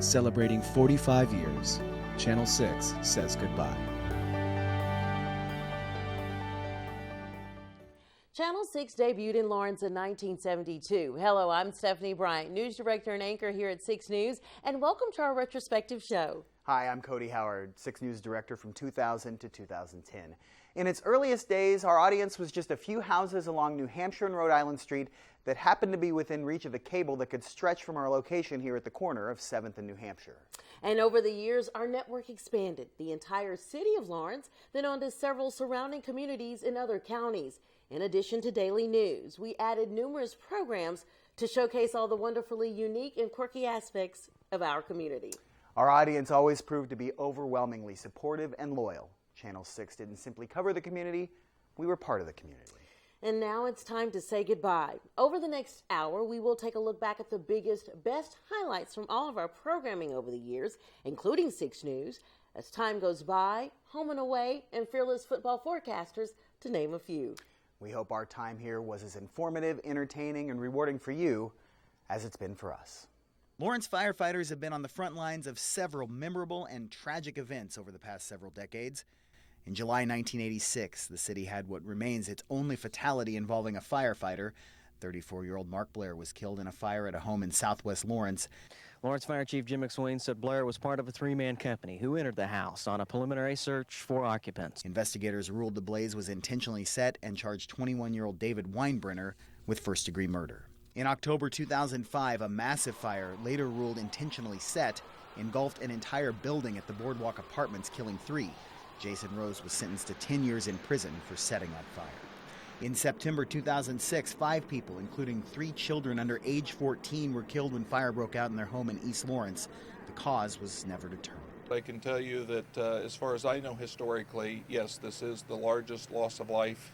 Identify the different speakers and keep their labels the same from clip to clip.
Speaker 1: Celebrating 45 years, Channel 6 says goodbye.
Speaker 2: Channel 6 debuted in Lawrence in 1972. Hello, I'm Stephanie Bryant, news director and anchor here at 6 News, and welcome to our retrospective show.
Speaker 3: Hi, I'm Cody Howard, 6 News director from 2000 to 2010. In its earliest days, our audience was just a few houses along New Hampshire and Rhode Island Street that happened to be within reach of a cable that could stretch from our location here at the corner of 7th and New Hampshire.
Speaker 2: And over the years, our network expanded the entire city of Lawrence, then on to several surrounding communities in other counties. In addition to daily news, we added numerous programs to showcase all the wonderfully unique and quirky aspects of our community.
Speaker 3: Our audience always proved to be overwhelmingly supportive and loyal. Channel 6 didn't simply cover the community, we were part of the community.
Speaker 2: And now it's time to say goodbye. Over the next hour, we will take a look back at the biggest, best highlights from all of our programming over the years, including 6 News, as time goes by, home and away, and fearless football forecasters, to name a few.
Speaker 3: We hope our time here was as informative, entertaining, and rewarding for you as it's been for us.
Speaker 4: Lawrence firefighters have been on the front lines of several memorable and tragic events over the past several decades. In July 1986, the city had what remains its only fatality involving a firefighter. 34-year-old Mark Blair was killed in a fire at a home in southwest Lawrence.
Speaker 5: Lawrence Fire Chief Jim McSwain said Blair was part of a 3-man company who entered the house on a preliminary search for occupants.
Speaker 4: Investigators ruled the blaze was intentionally set and charged 21-year-old David Weinbrenner with first-degree murder. In October 2005, a massive fire, later ruled intentionally set, engulfed an entire building at the Boardwalk Apartments, killing 3. Jason Rose was sentenced to 10 years in prison for setting that fire. In September 2006, 5 people, including 3 children under age 14, were killed when fire broke out in their home in East Lawrence. The cause was never determined.
Speaker 6: I can tell you that as far as I know historically, yes, this is the largest loss of life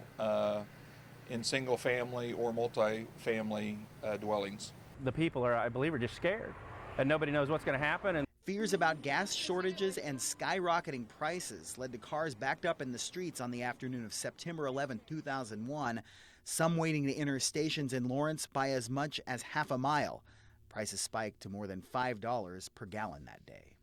Speaker 6: in single-family or multi-family dwellings.
Speaker 7: The people I believe, are just scared, and nobody knows what's going to happen. And
Speaker 4: fears about gas shortages and skyrocketing prices led to cars backed up in the streets on the afternoon of September 11, 2001, some waiting to enter stations in Lawrence by as much as half a mile. Prices spiked to more than $5 per gallon that day.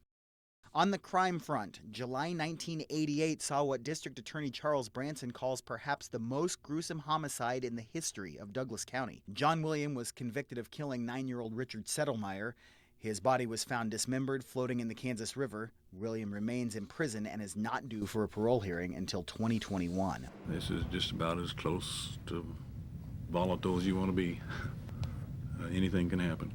Speaker 4: On the crime front, July 1988 saw what District Attorney Charles Branson calls perhaps the most gruesome homicide in the history of Douglas County. John William was convicted of killing 9-year-old Richard Settlemyer. His body was found dismembered, floating in the Kansas River. William remains in prison and is not due for a parole hearing until 2021.
Speaker 8: This is just about as close to volatile as you want to be. Anything can happen.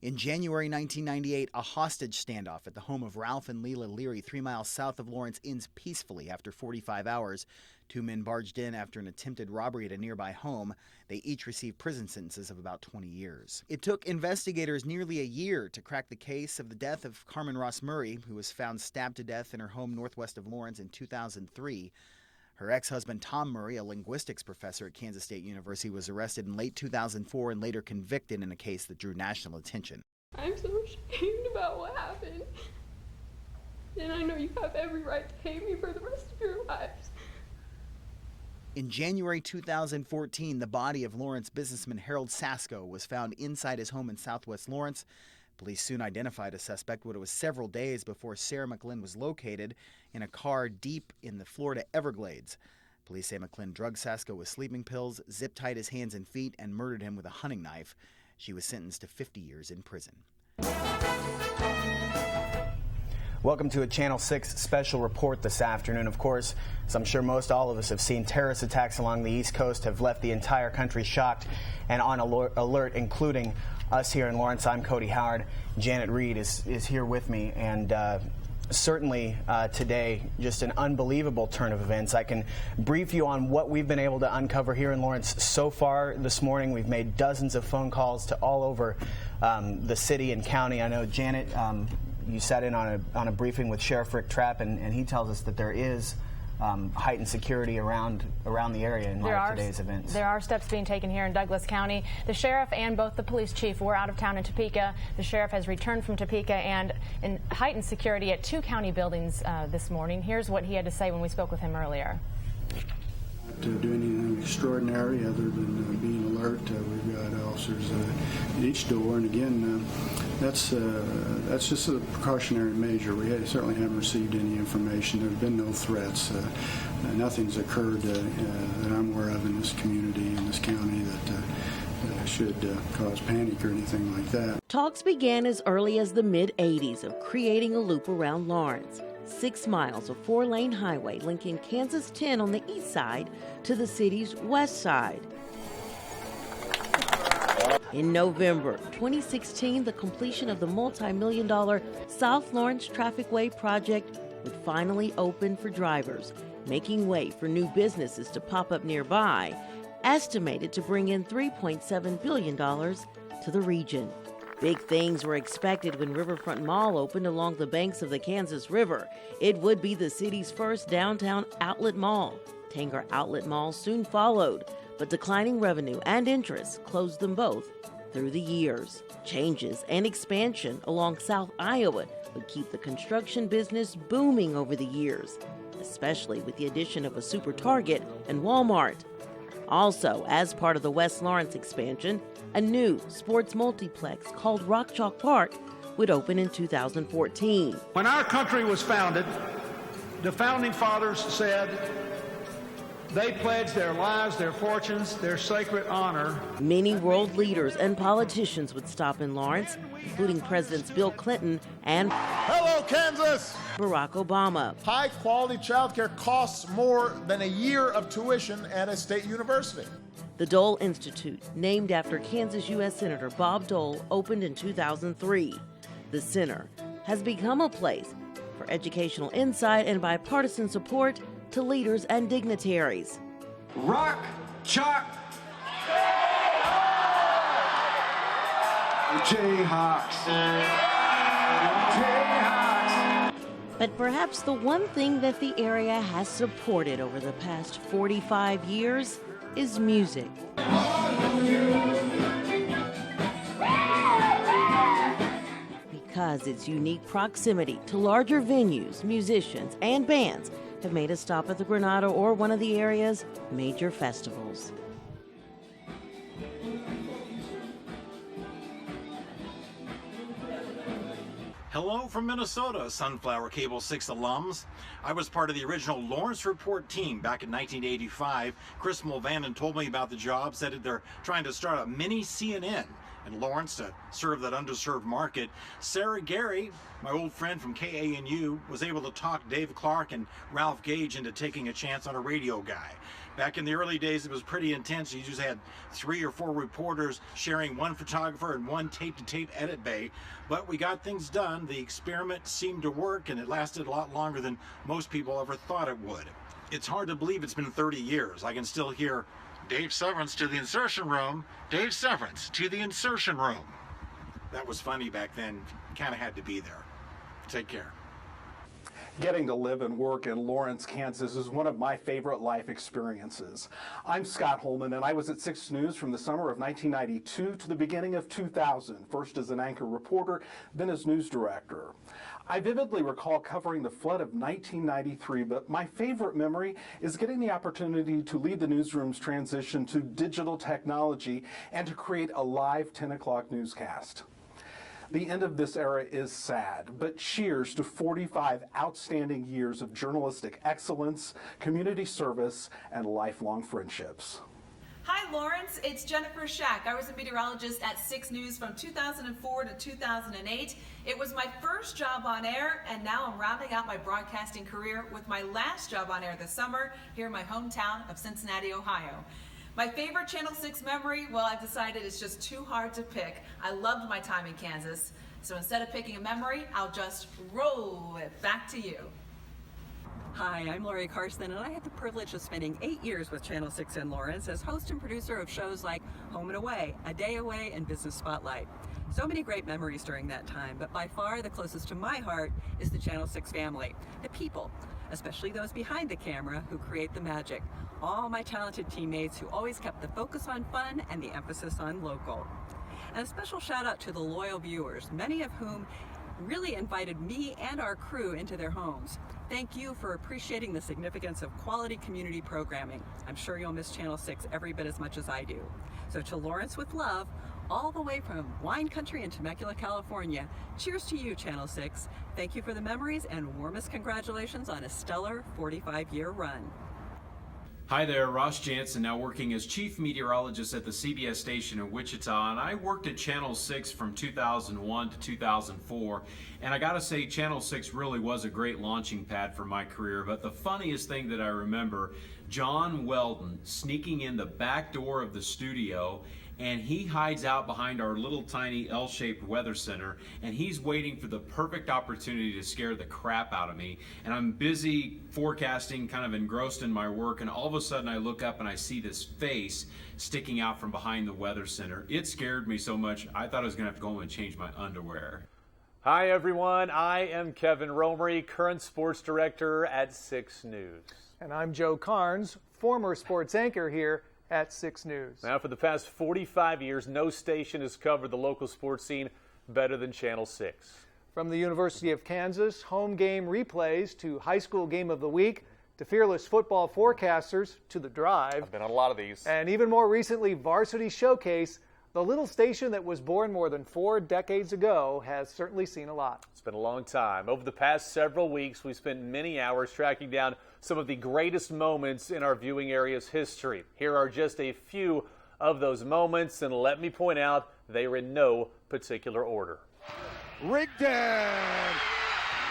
Speaker 4: In January 1998, a hostage standoff at the home of Ralph and Leela Leary, 3 miles south of Lawrence, ends peacefully after 45 hours. 2 men barged in after an attempted robbery at a nearby home. They each received prison sentences of about 20 years. It took investigators nearly a year to crack the case of the death of Carmen Ross Murray, who was found stabbed to death in her home northwest of Lawrence in 2003. Her ex-husband, Tom Murray, a linguistics professor at Kansas State University, was arrested in late 2004 and later convicted in a case that drew national attention.
Speaker 9: I'm so ashamed about what happened. And I know you have every right to hate me for the rest of your lives.
Speaker 4: In January 2014, the body of Lawrence businessman Harold Sasko was found inside his home in southwest Lawrence. Police soon identified a suspect, but it was several days before Sarah McLean was located in a car deep in the Florida Everglades. Police say McLean drugged Sasko with sleeping pills, zip-tied his hands and feet, and murdered him with a hunting knife. She was sentenced to 50 years in prison.
Speaker 3: Welcome to a Channel 6 special report this afternoon. Of course, as I'm sure most all of us have seen, terrorist attacks along the East Coast have left the entire country shocked and on alert, including us here in Lawrence. I'm Cody Howard. Janet Reed is here with me, and certainly today, just an unbelievable turn of events. I can brief you on what we've been able to uncover here in Lawrence so far this morning. We've made dozens of phone calls to all over the city and county. I know, Janet, you sat in on a briefing with Sheriff Rick Trapp, and he tells us that there is heightened security around the area in light of today's events.
Speaker 10: There are steps being taken here in Douglas County. The sheriff and both the police chief were out of town in Topeka. The sheriff has returned from Topeka and in heightened security at 2 county buildings this morning. Here's what he had to say when we spoke with him earlier.
Speaker 11: Not to do anything extraordinary other than being alert. We've got officers at each door, and again, That's just a precautionary measure. We certainly haven't received any information. There have been no threats. Nothing's occurred that I'm aware of in this community, in this county, that should cause panic or anything like that.
Speaker 2: Talks began as early as the mid-'80s of creating a loop around Lawrence, 6 miles of 4-lane highway linking Kansas 10 on the east side to the city's west side. In November 2016, the completion of the multi-million-dollar South Lawrence Traffic Way project would finally open for drivers, making way for new businesses to pop up nearby, estimated to bring in $3.7 billion to the region. Big things were expected when Riverfront Mall opened along the banks of the Kansas River. It would be the city's first downtown outlet mall. Tanger Outlet Mall soon followed, but declining revenue and interest closed them both through the years. Changes and expansion along South Iowa would keep the construction business booming over the years, especially with the addition of a Super Target and Walmart. Also, as part of the West Lawrence expansion, a new sports multiplex called Rock Chalk Park would open in 2014.
Speaker 12: When our country was founded, the founding fathers said they pledged their lives, their fortunes, their sacred honor.
Speaker 2: Many world leaders and politicians would stop in Lawrence, including Presidents Bill Clinton and
Speaker 13: Hello, Kansas!
Speaker 2: Barack Obama.
Speaker 13: High-quality childcare costs more than a year of tuition at a state university.
Speaker 2: The Dole Institute, named after Kansas U.S. Senator Bob Dole, opened in 2003. The center has become a place for educational insight and bipartisan support to leaders and dignitaries.
Speaker 12: Rock, chalk, Jayhawks. Jayhawks.
Speaker 2: But perhaps the one thing that the area has supported over the past 45 years is music. Because its unique proximity to larger venues, musicians, and bands have made a stop at the Granada or one of the area's major festivals.
Speaker 14: Hello from Minnesota, Sunflower Cable 6 alums. I was part of the original Lawrence Report team back in 1985. Chris Mulvannon told me about the job, said that they're trying to start a mini CNN in Lawrence to serve that underserved market. Sarah Gary, my old friend from KANU, was able to talk Dave Clark and Ralph Gage into taking a chance on a radio guy. Back in the early days, it was pretty intense. You just had 3 or 4 reporters sharing one photographer and one tape-to-tape edit bay. But we got things done. The experiment seemed to work, and it lasted a lot longer than most people ever thought it would. It's hard to believe it's been 30 years. I can still hear Dave Severance to the insertion room, Dave Severance to the insertion room. That was funny back then. Kind of had to be there. Take care.
Speaker 15: Getting to live and work in Lawrence, Kansas is one of my favorite life experiences. I'm Scott Holman, and I was at 6 News from the summer of 1992 to the beginning of 2000, first as an anchor reporter, then as news director. I vividly recall covering the flood of 1993, but my favorite memory is getting the opportunity to lead the newsroom's transition to digital technology and to create a live 10 o'clock newscast. The end of this era is sad, but cheers to 45 outstanding years of journalistic excellence, community service, and lifelong friendships.
Speaker 16: Hi Lawrence, it's Jennifer Schack. I was a meteorologist at 6 News from 2004 to 2008. It was my first job on air, and now I'm rounding out my broadcasting career with my last job on air this summer here in my hometown of Cincinnati, Ohio. My favorite Channel 6 memory, well, I've decided it's just too hard to pick. I loved my time in Kansas, so instead of picking a memory, I'll just roll it back to you.
Speaker 17: Hi, I'm Lori Carson, and I had the privilege of spending 8 years with Channel 6 in Lawrence as host and producer of shows like Home and Away, A Day Away, and Business Spotlight. So many great memories during that time, but by far the closest to my heart is the Channel 6 family, the people, especially those behind the camera who create the magic. All my talented teammates who always kept the focus on fun and the emphasis on local. And a special shout out to the loyal viewers, many of whom really invited me and our crew into their homes. Thank you for appreciating the significance of quality community programming. I'm sure you'll miss Channel 6 every bit as much as I do. So to Lawrence with love, all the way from wine country in Temecula, California. Cheers to you, Channel 6. Thank you for the memories and warmest congratulations on a stellar 45-year run.
Speaker 18: Hi there, Ross Jansen, now working as chief meteorologist at the CBS station in Wichita, and I worked at Channel 6 from 2001 to 2004, and I gotta say Channel 6 really was a great launching pad for my career. But the funniest thing that I remember, John Weldon sneaking in the back door of the studio, and he hides out behind our little tiny L-shaped weather center, and he's waiting for the perfect opportunity to scare the crap out of me. And I'm busy forecasting, kind of engrossed in my work, and all of a sudden I look up and I see this face sticking out from behind the weather center. It scared me so much I thought I was gonna have to go home and change my underwear.
Speaker 19: Hi everyone, I am Kevin Romery, current sports director at 6 News.
Speaker 20: And I'm Joe Carnes, former sports anchor here at 6 News.
Speaker 19: Now, for the past 45 years, no station has covered the local sports scene better than Channel 6.
Speaker 20: From the University of Kansas, home game replays to high school game of the week, to fearless football forecasters, to The Drive.
Speaker 19: I've been on a lot of these.
Speaker 20: And even more recently, Varsity Showcase, the little station that was born more than 4 decades ago has certainly seen a lot.
Speaker 19: It's been a long time. Over the past several weeks, we spent many hours tracking down some of the greatest moments in our viewing area's history. Here are just a few of those moments, and let me point out, they are in no particular order.
Speaker 21: Rigdon!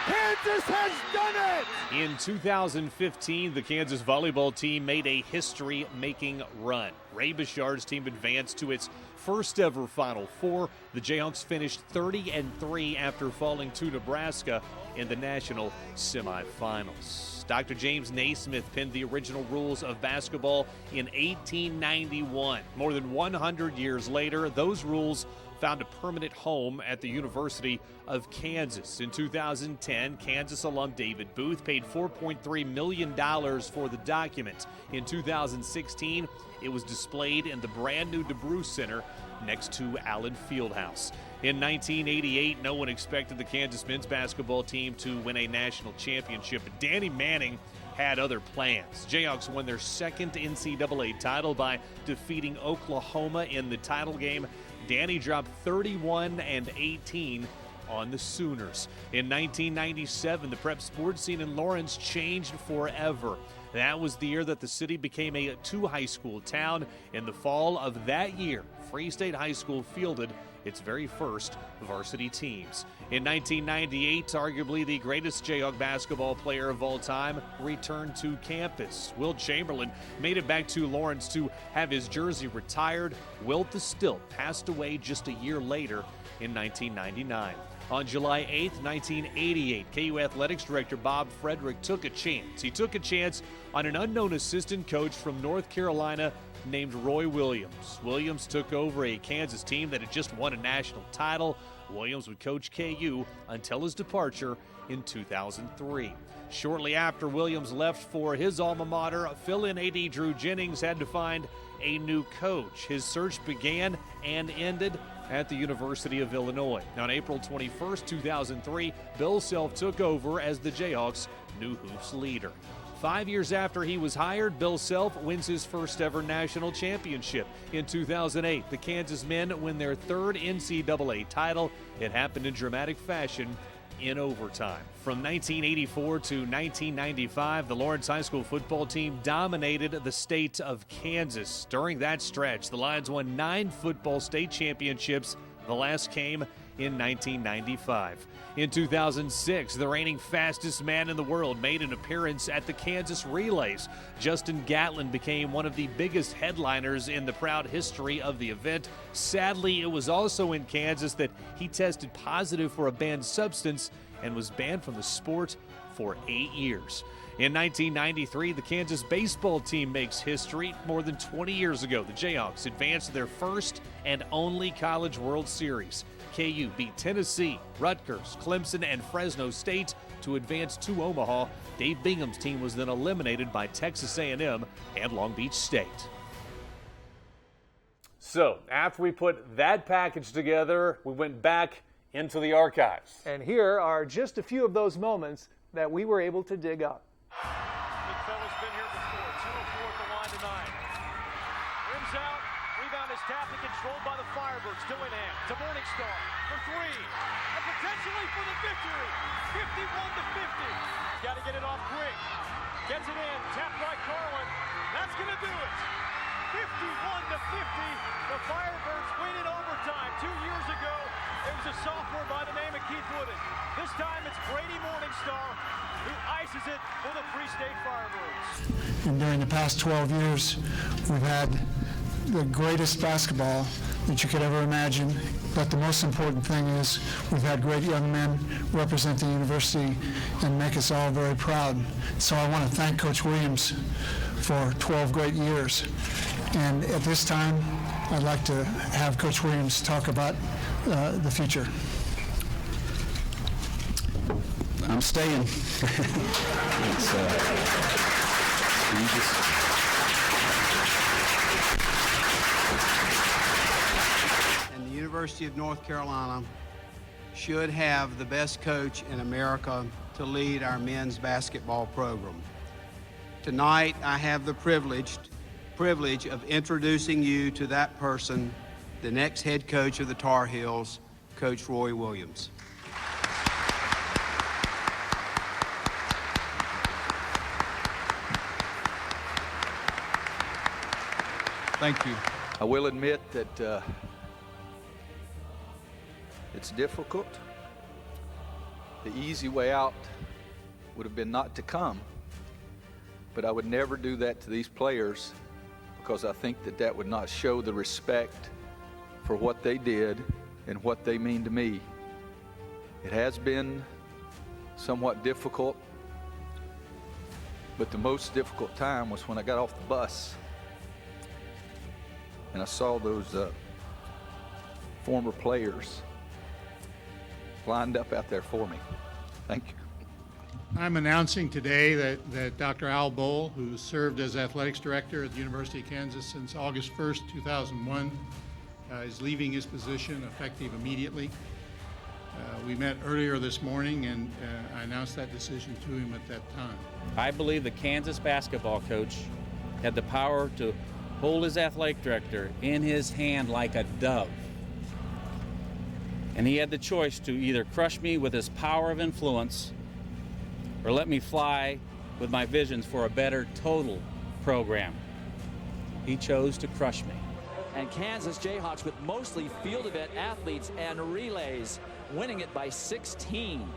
Speaker 21: Kansas has done it!
Speaker 22: In 2015, the Kansas volleyball team made a history-making run. Ray Bouchard's team advanced to its first ever Final Four. The Jayhawks finished 30-3 after falling to Nebraska in the national semifinals. Dr. James Naismith penned the original rules of basketball in 1891. More than 100 years later, those rules found a permanent home at the University of Kansas. In 2010, Kansas alum David Booth paid $4.3 million for the document. In 2016, it was displayed in the brand new DeBruce Center next to Allen Fieldhouse. In 1988, no one expected the Kansas men's basketball team to win a national championship, but Danny Manning had other plans. Jayhawks won their second NCAA title by defeating Oklahoma in the title game. Danny dropped 31-18 on the Sooners. In 1997, the prep sports scene in Lawrence changed forever. That was the year that the city became a 2-high school town. In the fall of that year, Free State High School fielded its very first varsity teams. In 1998, arguably the greatest Jayhawk basketball player of all time returned to campus. Wilt Chamberlain made it back to Lawrence to have his jersey retired. Wilt the Stilt passed away just a year later in 1999. On July 8, 1988, KU Athletics Director Bob Frederick took a chance. He took a chance on an unknown assistant coach from North Carolina named Roy Williams. Williams took over a Kansas team that had just won a national title. Williams would coach KU until his departure in 2003. Shortly after Williams left for his alma mater, fill-in AD Drew Jennings had to find a new coach. His search began and ended at the University of Illinois. On April 21st, 2003, Bill Self took over as the Jayhawks' new hoops leader. 5 years after he was hired, Bill Self wins his first ever national championship. In 2008, the Kansas men win their third NCAA title. It happened in dramatic fashion in overtime. From 1984 to 1995, the Lawrence High School football team dominated the state of Kansas. During that stretch, the Lions won 9 football state championships. The last came in 1995. In 2006, the reigning fastest man in the world made an appearance at the Kansas Relays. Justin Gatlin became one of the biggest headliners in the proud history of the event. Sadly, it was also in Kansas that he tested positive for a banned substance and was banned from the sport for 8 years. In 1993, the Kansas baseball team makes history. More than 20 years ago, the Jayhawks advanced to their first and only College World Series. KU beat Tennessee, Rutgers, Clemson, and Fresno State to advance to Omaha. Dave Bingham's team was then eliminated by Texas A&M and Long Beach State.
Speaker 19: So, after we put that package together, we went back into the archives.
Speaker 20: And here are just a few of those moments that we were able to dig up.
Speaker 23: Big fella's been here before. 204 at the line tonight. Rims out,
Speaker 21: rebound is tapped and controlled by the Firebirds. To Winham, to Morningstar for three, and potentially for the victory. 51-50. Got to get it off quick. Gets it in, tapped by Carlin. That's going to do it. 51-50. The Firebirds win in overtime. 2 years ago, it was a sophomore by the name of Keith Wooden. This time it's Brady Morningstar who ices it for the Free State Firebirds.
Speaker 1: And during the past 12 years, we've had the greatest basketball that you could ever imagine. But the most important thing is we've had great young men represent the university and make us all very proud. So I want to thank Coach Williams for 12 great years. And at this time, I'd like to have Coach Williams talk about the future.
Speaker 5: I'm staying.
Speaker 23: And the University of North Carolina should have the best coach in America to lead our men's basketball program. Tonight, I have the privilege of introducing you to that person, the next head coach of the Tar Heels, Coach Roy Williams.
Speaker 24: Thank you. I will admit that it's difficult. The easy way out would have been not to come, but I would never do that to these players because I think that that would not show the respect for what they did and what they mean to me. It has been somewhat difficult, but the most difficult time was when I got off the bus and I saw those former players lined up out there for me. Thank you.
Speaker 25: I'm announcing today that Dr. Al Bohl, who served as athletics director at the University of Kansas since August 1st, 2001, is leaving his position effective immediately. We met earlier this morning and I announced that decision to him at that time.
Speaker 26: I believe the Kansas basketball coach had the power to hold his athletic director in his hand like a dove. And he had the choice to either crush me with his power of influence or let me fly with my visions for a better total program. He chose to crush me.
Speaker 27: And Kansas Jayhawks with mostly field event athletes and relays, winning it by 16.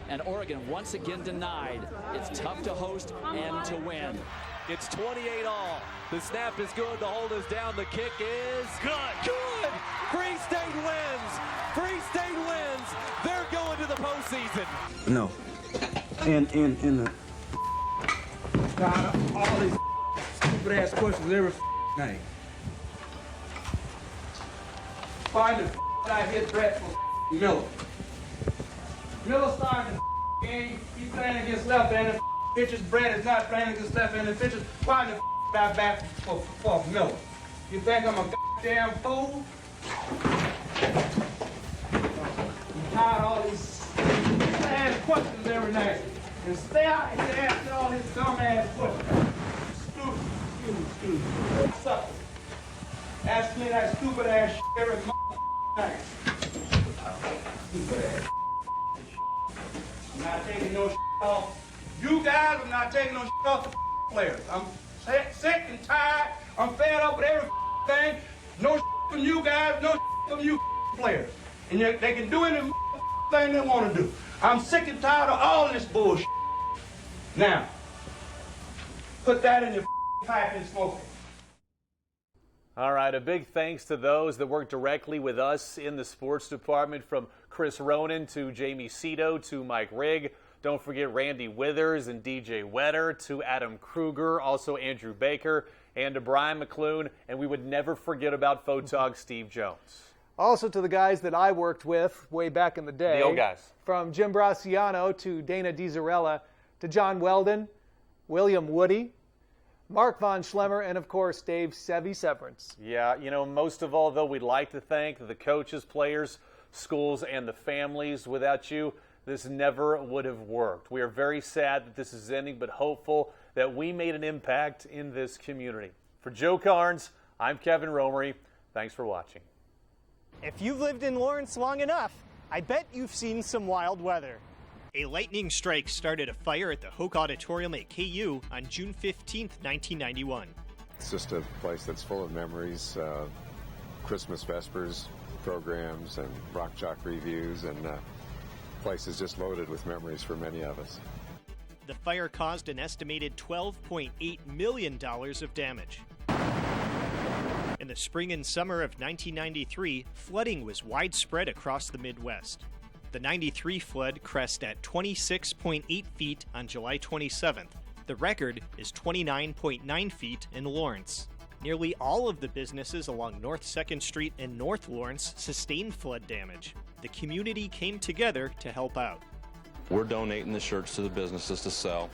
Speaker 27: And Oregon once again denied. It's tough to host and to win.
Speaker 21: It's 28-all. The snap is good. The hold is down. The kick is good. Good. Free State wins. Free State wins. They're going to the postseason.
Speaker 28: No. In the God, all these stupid ass questions every night. Find the I hit Brett for Miller. Miller started the game. He's playing against left-handed pitchers. Brett is not playing against left-handed pitchers. Find the I back for Miller. You think I'm a goddamn fool? I'm tired of all these ass questions every night. And stay out here asking all these dumb ass questions. Stupid. Sucker. Ask me that stupid ass shit every night. Stupid ass. I'm not taking no shit off. You guys are not taking no shit off the players. I'm sick and tired. I'm fed up with everything. No shit from you guys, no shit from you players. And they can do any thing they want to do. I'm sick and tired of all this bullshit. Now, put that in your pipe and smoke it.
Speaker 19: All right, a big thanks to those that work directly with us in the sports department, from Chris Ronan to Jamie Cito to Mike Rigg. Don't forget Randy Withers and DJ Wetter, to Adam Kruger, also Andrew Baker, and to Brian McClune. And we would never forget about Photog Steve Jones.
Speaker 20: Also to the guys that I worked with way back in the day.
Speaker 19: The old guys.
Speaker 20: From Jim Braciano to Dana DiZarella to John Weldon, William Woody, Mark Von Schlemmer, and of course Dave Sevy Severance.
Speaker 19: Yeah, you know, most of all, though, we'd like to thank the coaches, players, schools, and the families. Without you, this never would have worked. We are very sad that this is ending, but hopeful that we made an impact in this community. For Joe Carnes, I'm Kevin Romery. Thanks for watching.
Speaker 20: If you've lived in Lawrence long enough, I bet you've seen some wild weather. A lightning strike started a fire at the Hoke Auditorium at KU on June 15, 1991.
Speaker 3: It's just a place that's full of memories, Christmas Vespers programs and rock jock reviews, and place is just loaded with memories for many of us.
Speaker 20: The fire caused an estimated $12.8 million of damage. In the spring and summer of 1993, flooding was widespread across the Midwest. The 93 flood crest at 26.8 feet on July 27th. The record is 29.9 feet in Lawrence. Nearly all of the businesses along North 2nd Street and North Lawrence sustained flood damage. The community came together to help out.
Speaker 4: We're donating the shirts to the businesses to sell.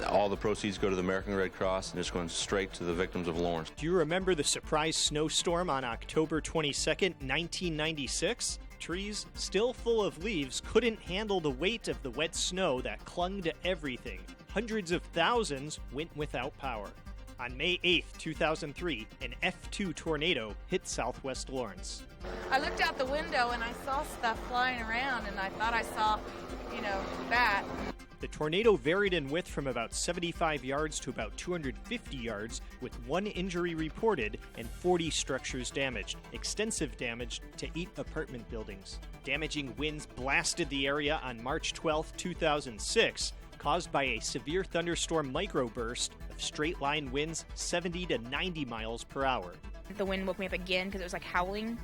Speaker 4: All the proceeds go to the American Red Cross, and it's going straight to the victims of Lawrence.
Speaker 20: Do you remember the surprise snowstorm on October 22nd, 1996? Trees, still full of leaves, couldn't handle the weight of the wet snow that clung to everything. Hundreds of thousands went without power. On May 8, 2003, an F2 tornado hit southwest Lawrence.
Speaker 6: I looked out the window and I saw stuff flying around, and I thought I saw, that.
Speaker 20: The tornado varied in width from about 75 yards to about 250 yards, with 1 injury reported and 40 structures damaged. Extensive damage to 8 apartment buildings. Damaging winds blasted the area on March 12, 2006, caused by a severe thunderstorm microburst of straight-line winds 70 to 90 miles per hour.
Speaker 7: The wind woke me up again because it was howling.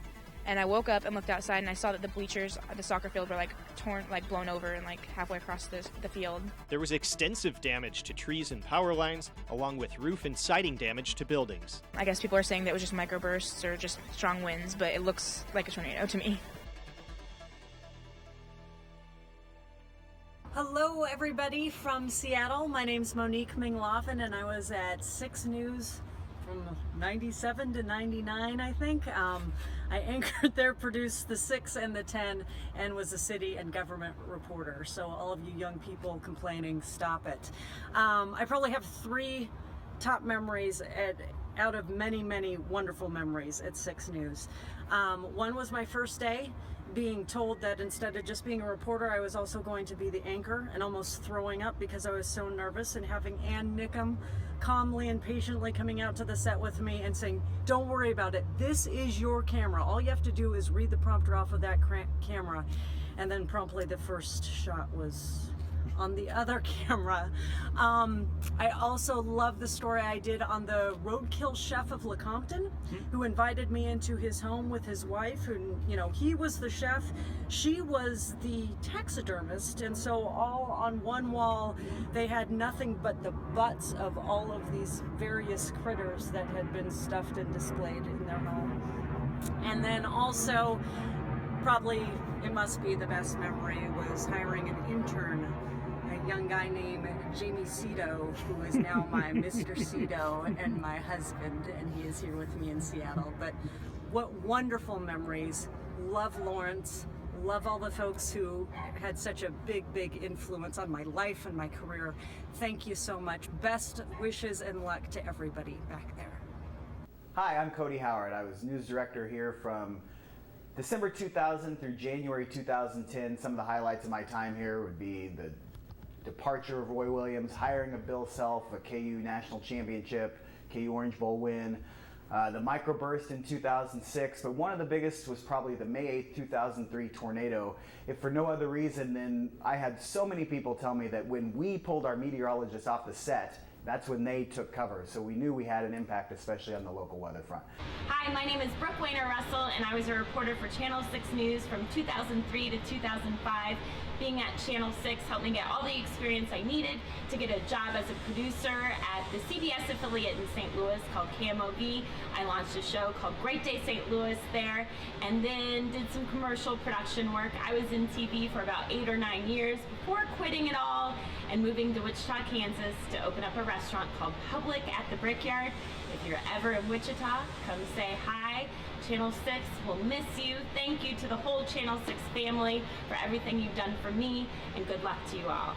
Speaker 7: And I woke up and looked outside, and I saw that the bleachers at the soccer field were torn, blown over and halfway across the field.
Speaker 20: There was extensive damage to trees and power lines, along with roof and siding damage to buildings.
Speaker 7: I guess people are saying that it was just microbursts or just strong winds, but it looks like a tornado to me.
Speaker 8: Hello, everybody from Seattle. My name's Monique Mingloffen, and I was at 6 News from 97 to 99, I think. I anchored there, produced the 6 and the 10, and was a city and government reporter. So all of you young people complaining, stop it. I probably have 3 top memories out of many, many wonderful memories at 6 News. One was my first day, being told that instead of just being a reporter, I was also going to be the anchor, and almost throwing up because I was so nervous, and having Ann Nickham calmly and patiently coming out to the set with me and saying, don't worry about it, this is your camera. All you have to do is read the prompter off of that camera. And then promptly the first shot was on the other camera. I also love the story I did on the roadkill chef of Lecompton, who invited me into his home with his wife, who, he was the chef, she was the taxidermist, and so all on one wall they had nothing but the butts of all of these various critters that had been stuffed and displayed in their home. And then also, probably it must be the best memory, was hiring an intern, a young guy named Jamie Cito, who is now my Mr. Cito and my husband, and he is here with me in Seattle. But what wonderful memories. Love Lawrence. Love all the folks who had such a big, big influence on my life and my career. Thank you so much. Best wishes and luck to everybody back there.
Speaker 9: Hi, I'm Cody Howard. I was news director here from December 2000 through January 2010. Some of the highlights of my time here would be the departure of Roy Williams, hiring of Bill Self, a KU national championship, KU Orange Bowl win, the microburst in 2006, but one of the biggest was probably the May 8th, 2003 tornado. If for no other reason than I had so many people tell me that when we pulled our meteorologists off the set, that's when they took cover. So we knew we had an impact, especially on the local weather front.
Speaker 10: Hi, my name is Brooke Weiner-Russell, and I was a reporter for Channel 6 News from 2003 to 2005. Being at Channel 6 helped me get all the experience I needed to get a job as a producer at the CBS affiliate in St. Louis called KMOV. I launched a show called Great Day St. Louis there, and then did some commercial production work. I was in TV for about 8 or 9 years before quitting it all and moving to Wichita, Kansas to open up a restaurant called Public at the Brickyard. If you're ever in Wichita, come say hi. Channel 6 will miss you. Thank you to the whole Channel 6 family for everything you've done for me, and good luck to you all.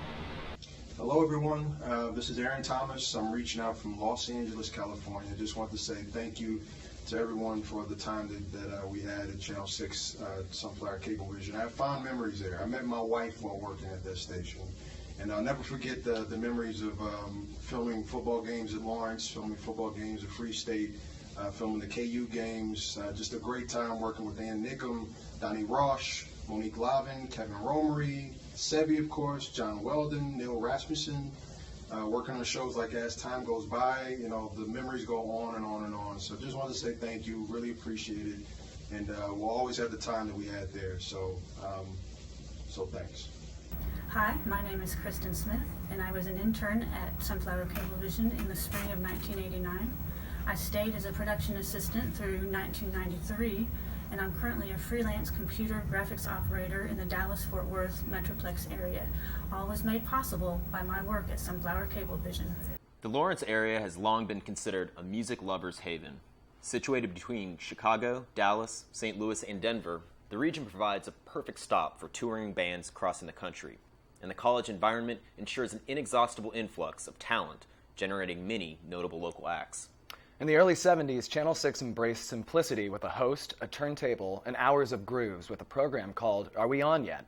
Speaker 2: Hello, everyone. This is Aaron Thomas. I'm reaching out from Los Angeles, California. I just want to say thank you to everyone for the time that we had at Channel 6 Sunflower Cablevision. I have fond memories there. I met my wife while working at that station. And I'll never forget the memories of filming football games at Lawrence, filming football games at Free State, filming the KU games. Just a great time working with Ann Nickum, Donnie Roche, Monique Lavin, Kevin Romery, Sebi, of course, John Weldon, Neil Rasmussen, working on shows like As Time Goes By. You know, the memories go on and on and on. So just wanted to say thank you, really appreciate it. And we'll always have the time that we had there. So thanks.
Speaker 11: Hi, my name is Kristen Smith, and I was an intern at Sunflower Cablevision in the spring of 1989. I stayed as a production assistant through 1993, and I'm currently a freelance computer graphics operator in the Dallas-Fort Worth Metroplex area. All was made possible by my work at Sunflower Cablevision.
Speaker 12: The Lawrence area has long been considered a music lover's haven. Situated between Chicago, Dallas, St. Louis, and Denver, the region provides a perfect stop for touring bands crossing the country, and the college environment ensures an inexhaustible influx of talent, generating many notable local acts.
Speaker 13: In the early 70s, Channel 6 embraced simplicity with a host, a turntable, and hours of grooves with a program called Are We On Yet?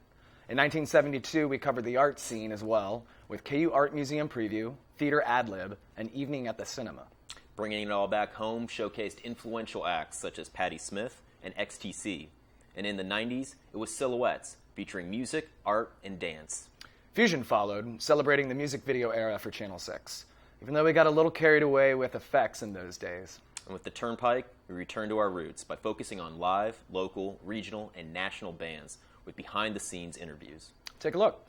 Speaker 13: In 1972, we covered the art scene as well, with KU Art Museum Preview, Theater Ad Lib, and Evening at the Cinema.
Speaker 12: Bringing it all back home showcased influential acts such as Patti Smith and XTC. And in the 90s, it was Silhouettes, featuring music, art, and dance.
Speaker 13: Fusion followed, celebrating the music video era for Channel 6, even though we got a little carried away with effects in those days.
Speaker 12: And with the Turnpike, we return to our roots by focusing on live, local, regional, and national bands with behind-the-scenes interviews.
Speaker 13: Take a look.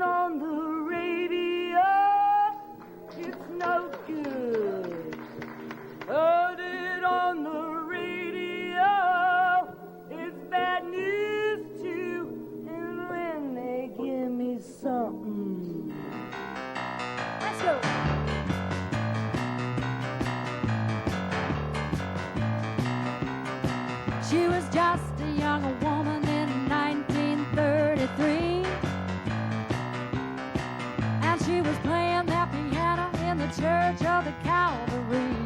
Speaker 14: On the radio, it's no good. Heard it on the radio, it's bad news too. And when they give me something, let's go. She was just a young woman in 1933. She was playing that piano in the Church of the Calvary.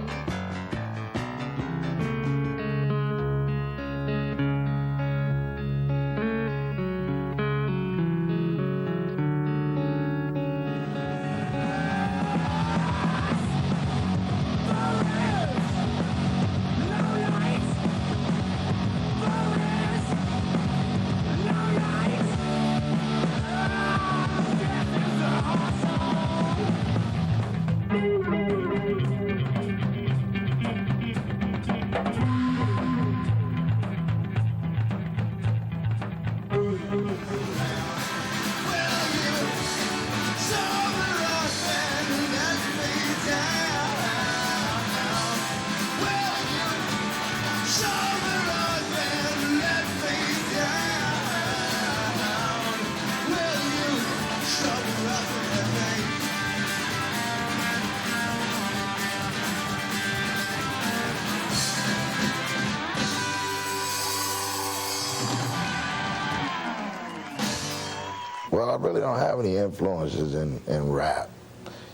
Speaker 15: Well, I really don't have any influences in rap,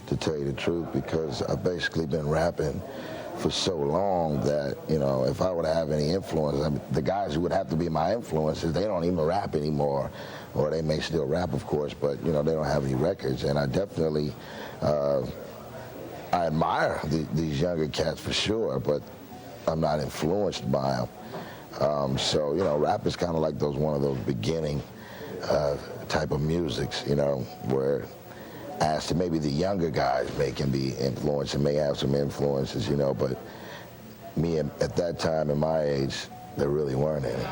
Speaker 15: to tell you the truth, because I've basically been rapping for so long that, you know, if I were to have any influence, I mean, the guys who would have to be my influences, they don't even rap anymore, or they may still rap, of course, but, you know, they don't have any records. And I definitely, I admire these younger cats for sure, but I'm not influenced by them. So, you know, rap is kind of like one of those beginning type of musics, you know, where as to maybe the younger guys can be influenced and may have some influences, you know, but me at that time in my age, there really weren't any.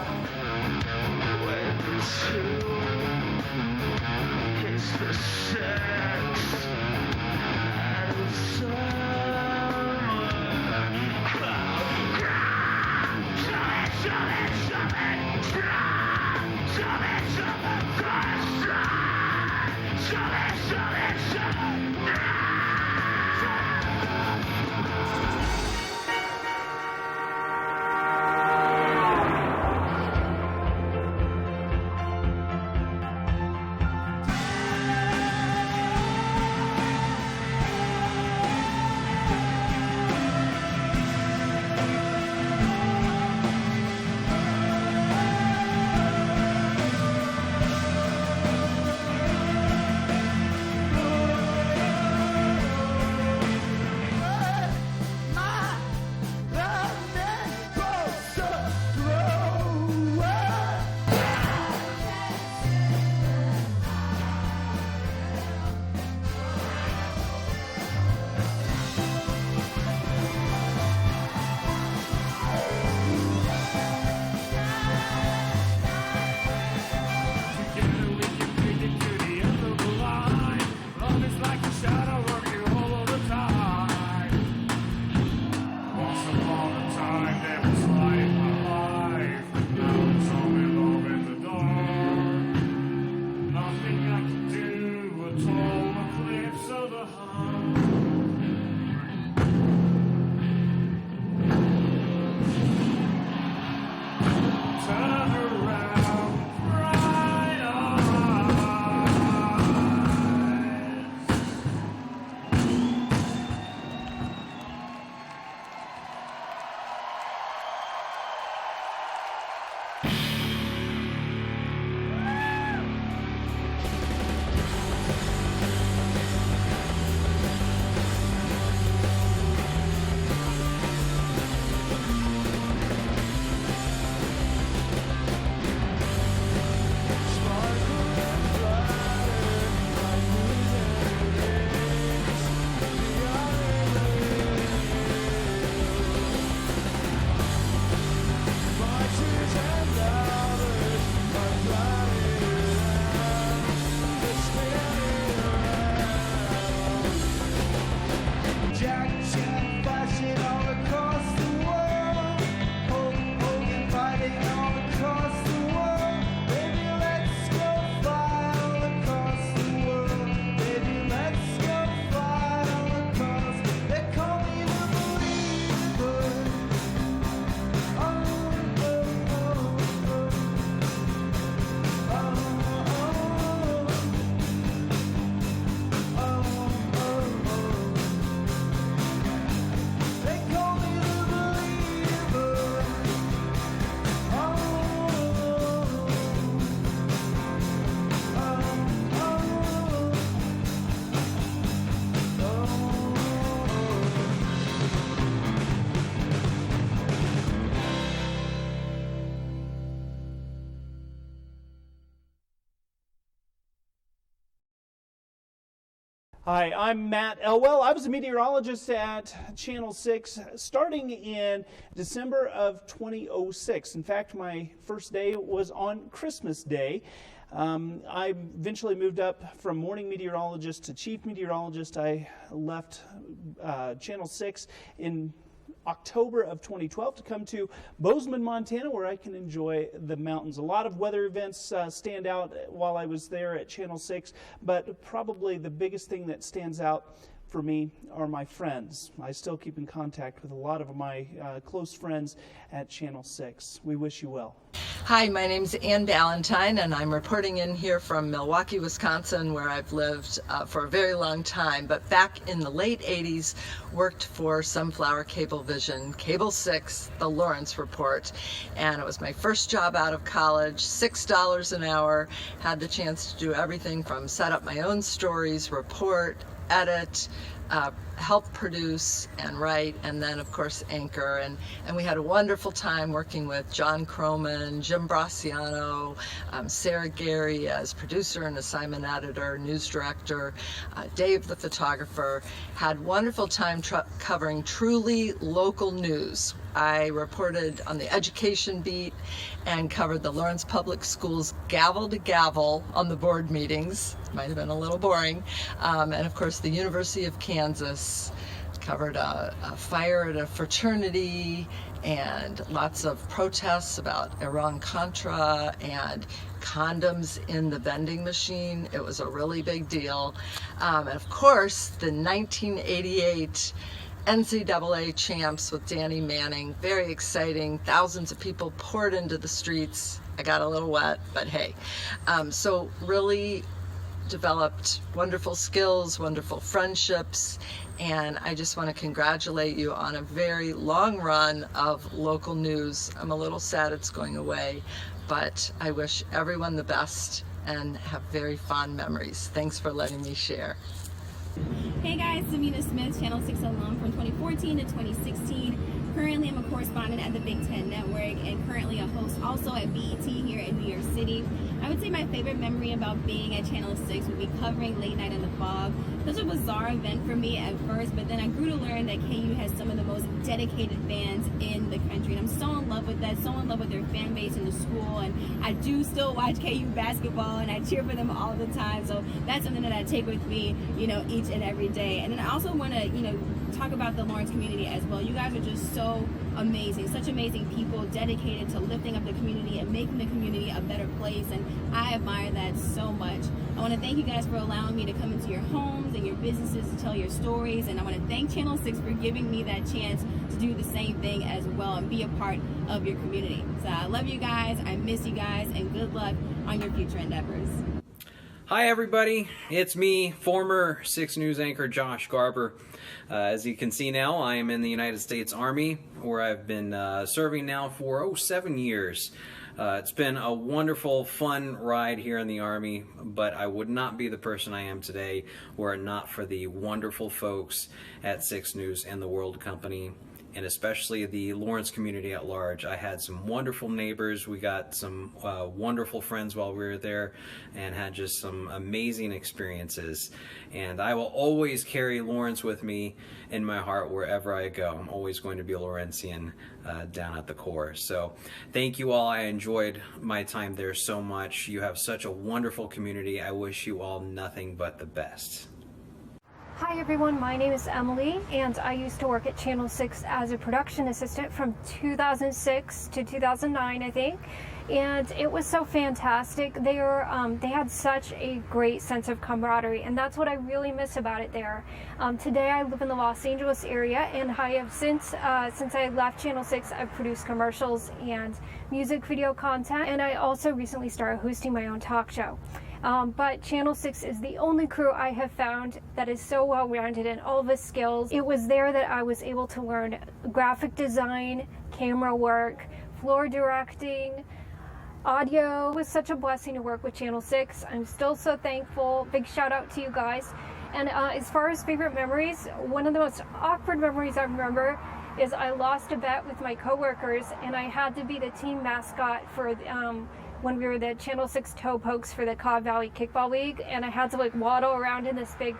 Speaker 1: Hi, I'm Matt Elwell. I was a meteorologist at Channel 6 starting in December of 2006. In fact, my first day was on Christmas Day. I eventually moved up from morning meteorologist to chief meteorologist. I left Channel 6 in October of 2012 to come to Bozeman, Montana, where I can enjoy the mountains. A lot of weather events stand out while I was there at Channel 6, but probably the biggest thing that stands out for me are my friends. I still keep in contact with a lot of my close friends at Channel 6. We wish you well.
Speaker 5: Hi, my name's Ann Ballantyne, and I'm reporting in here from Milwaukee, Wisconsin, where I've lived for a very long time. But back in the late 80s, worked for Sunflower Cablevision, Cable 6, The Lawrence Report. And it was my first job out of college, $6 an hour. Had the chance to do everything from set up my own stories, report, edit, help produce and write, and then of course anchor, and we had a wonderful time working with John Croman, Jim Braciano, Sarah Gary as producer and assignment editor, news director, Dave the photographer. Had wonderful time covering truly local news. I reported on the education beat and covered the Lawrence Public Schools gavel to gavel on the board meetings. Might have been a little boring. And of course the University of Kansas, covered a fire at a fraternity and lots of protests about Iran-Contra and condoms in the vending machine. It was a really big deal. And of course the 1988 NCAA champs with Danny Manning, very exciting. Thousands of people poured into the streets. I got a little wet, but hey. So really developed wonderful skills, wonderful friendships, and I just want to congratulate you on a very long run of local news. I'm a little sad it's going away, but I wish everyone the best and have very fond memories. Thanks for letting me share.
Speaker 16: Hey guys, Samina Smith, Channel 6 alum from 2014 to 2016. Currently I'm a correspondent at the Big Ten Network and currently a host also at BET here in New York City. I would say my favorite memory about being at Channel 6 would be covering Late Night in the Fog. Such a bizarre event for me at first, but then I grew to learn that KU has some of the most dedicated fans in the country, and I'm so in love with that, so in love with their fan base in the school, and I do still watch KU basketball and I cheer for them all the time, so that's something that I take with me, you know, each and every day. And then I also want to, you know, talk about the Lawrence community as well. You guys are just so amazing, such amazing people dedicated to lifting up the community and making the community a better place, and I admire that so much. I want to thank you guys for allowing me to come into your homes and your businesses to tell your stories, and I want to thank Channel 6 for giving me that chance to do the same thing as well and be a part of your community. So I love you guys, I miss you guys, and good luck on your future endeavors.
Speaker 17: Hi everybody, it's me, former 6 News anchor Josh Garber. As you can see now, I am in the United States Army, where I've been serving now for 7 years. It's been a wonderful, fun ride here in the Army, but I would not be the person I am today were it not for the wonderful folks at 6 News and the World Company, and especially the Lawrence community at large. I had some wonderful neighbors. We got some wonderful friends while we were there and had just some amazing experiences. And I will always carry Lawrence with me in my heart wherever I go. I'm always going to be a Lawrencian down at the core. So thank you all. I enjoyed my time there so much. You have such a wonderful community. I wish you all nothing but the best.
Speaker 18: Hi everyone, my name is Emily and I used to work at Channel 6 as a production assistant from 2006 to 2009 I think, and it was so fantastic. They had such a great sense of camaraderie, and that's what I really miss about it there. Today I live in the Los Angeles area, and I have since I left Channel 6 I've produced commercials and music video content, and I also recently started hosting my own talk show. But Channel 6 is the only crew I have found that is so well-rounded in all of its skills. It was there that I was able to learn graphic design, camera work, floor directing, audio. It was such a blessing to work with Channel 6. I'm still so thankful. Big shout out to you guys. And as far as favorite memories, one of the most awkward memories I remember is I lost a bet with my coworkers, and I had to be the team mascot for when we were the Channel 6 toe pokes for the Cobb Valley Kickball League, and I had to like waddle around in this big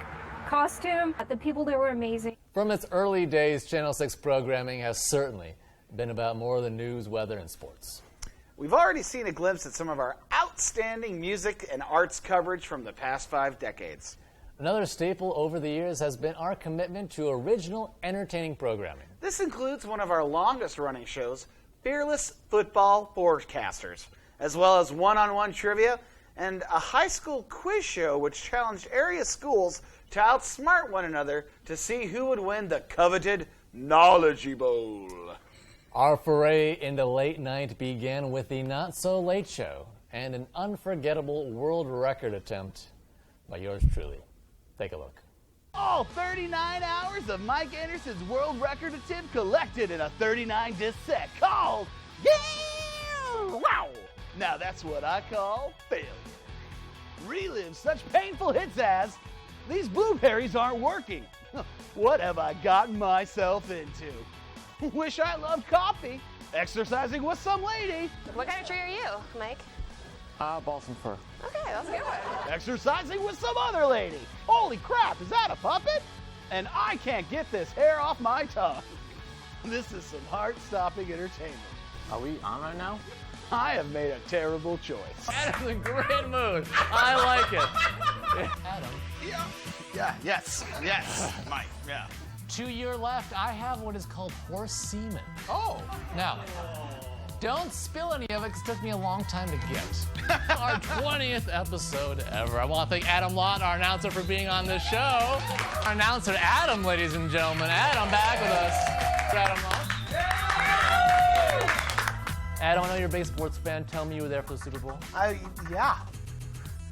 Speaker 18: costume. The people there were amazing.
Speaker 22: From its early days, Channel 6 programming has certainly been about more than news, weather, and sports.
Speaker 23: We've already seen a glimpse at some of our outstanding music and arts coverage from the past 5 decades.
Speaker 22: Another staple over the years has been our commitment to original, entertaining programming.
Speaker 23: This includes one of our longest-running shows, Fearless Football Forecasters, as well as one-on-one trivia and a high school quiz show which challenged area schools to outsmart one another to see who would win the coveted Knowledge Bowl.
Speaker 22: Our foray into late night began with the Not So Late Show and an unforgettable world record attempt by yours truly. Take a look.
Speaker 24: All 39 hours of Mike Anderson's world record attempt collected in a 39-disc set called Yeah! Wow! Now that's what I call failure. Relive such painful hits as these blueberries aren't working. What have I gotten myself into? Wish I loved coffee. Exercising with some lady.
Speaker 3: What kind of tree are you, Mike?
Speaker 24: Balsam fir.
Speaker 3: Okay, that's a good one.
Speaker 24: Exercising with some other lady. Holy crap, is that a puppet? And I can't get this hair off my tongue. This is some heart-stopping entertainment.
Speaker 22: Are we on right now?
Speaker 24: I have made a terrible choice.
Speaker 22: Adam's in great mood. I like it. Adam.
Speaker 24: Yes, Mike, yeah.
Speaker 22: 2 year left, I have what is called horse semen.
Speaker 24: Oh.
Speaker 22: Now, don't spill any of it because it took me a long time to get. Our 20th episode ever. I want to thank Adam Lott, our announcer, for being on this show. Our announcer, Adam, ladies and gentlemen. Adam, back with us. It's Adam Lott. Adam, I know you're a big sports fan. Tell me you were there for the Super Bowl.
Speaker 24: Yeah.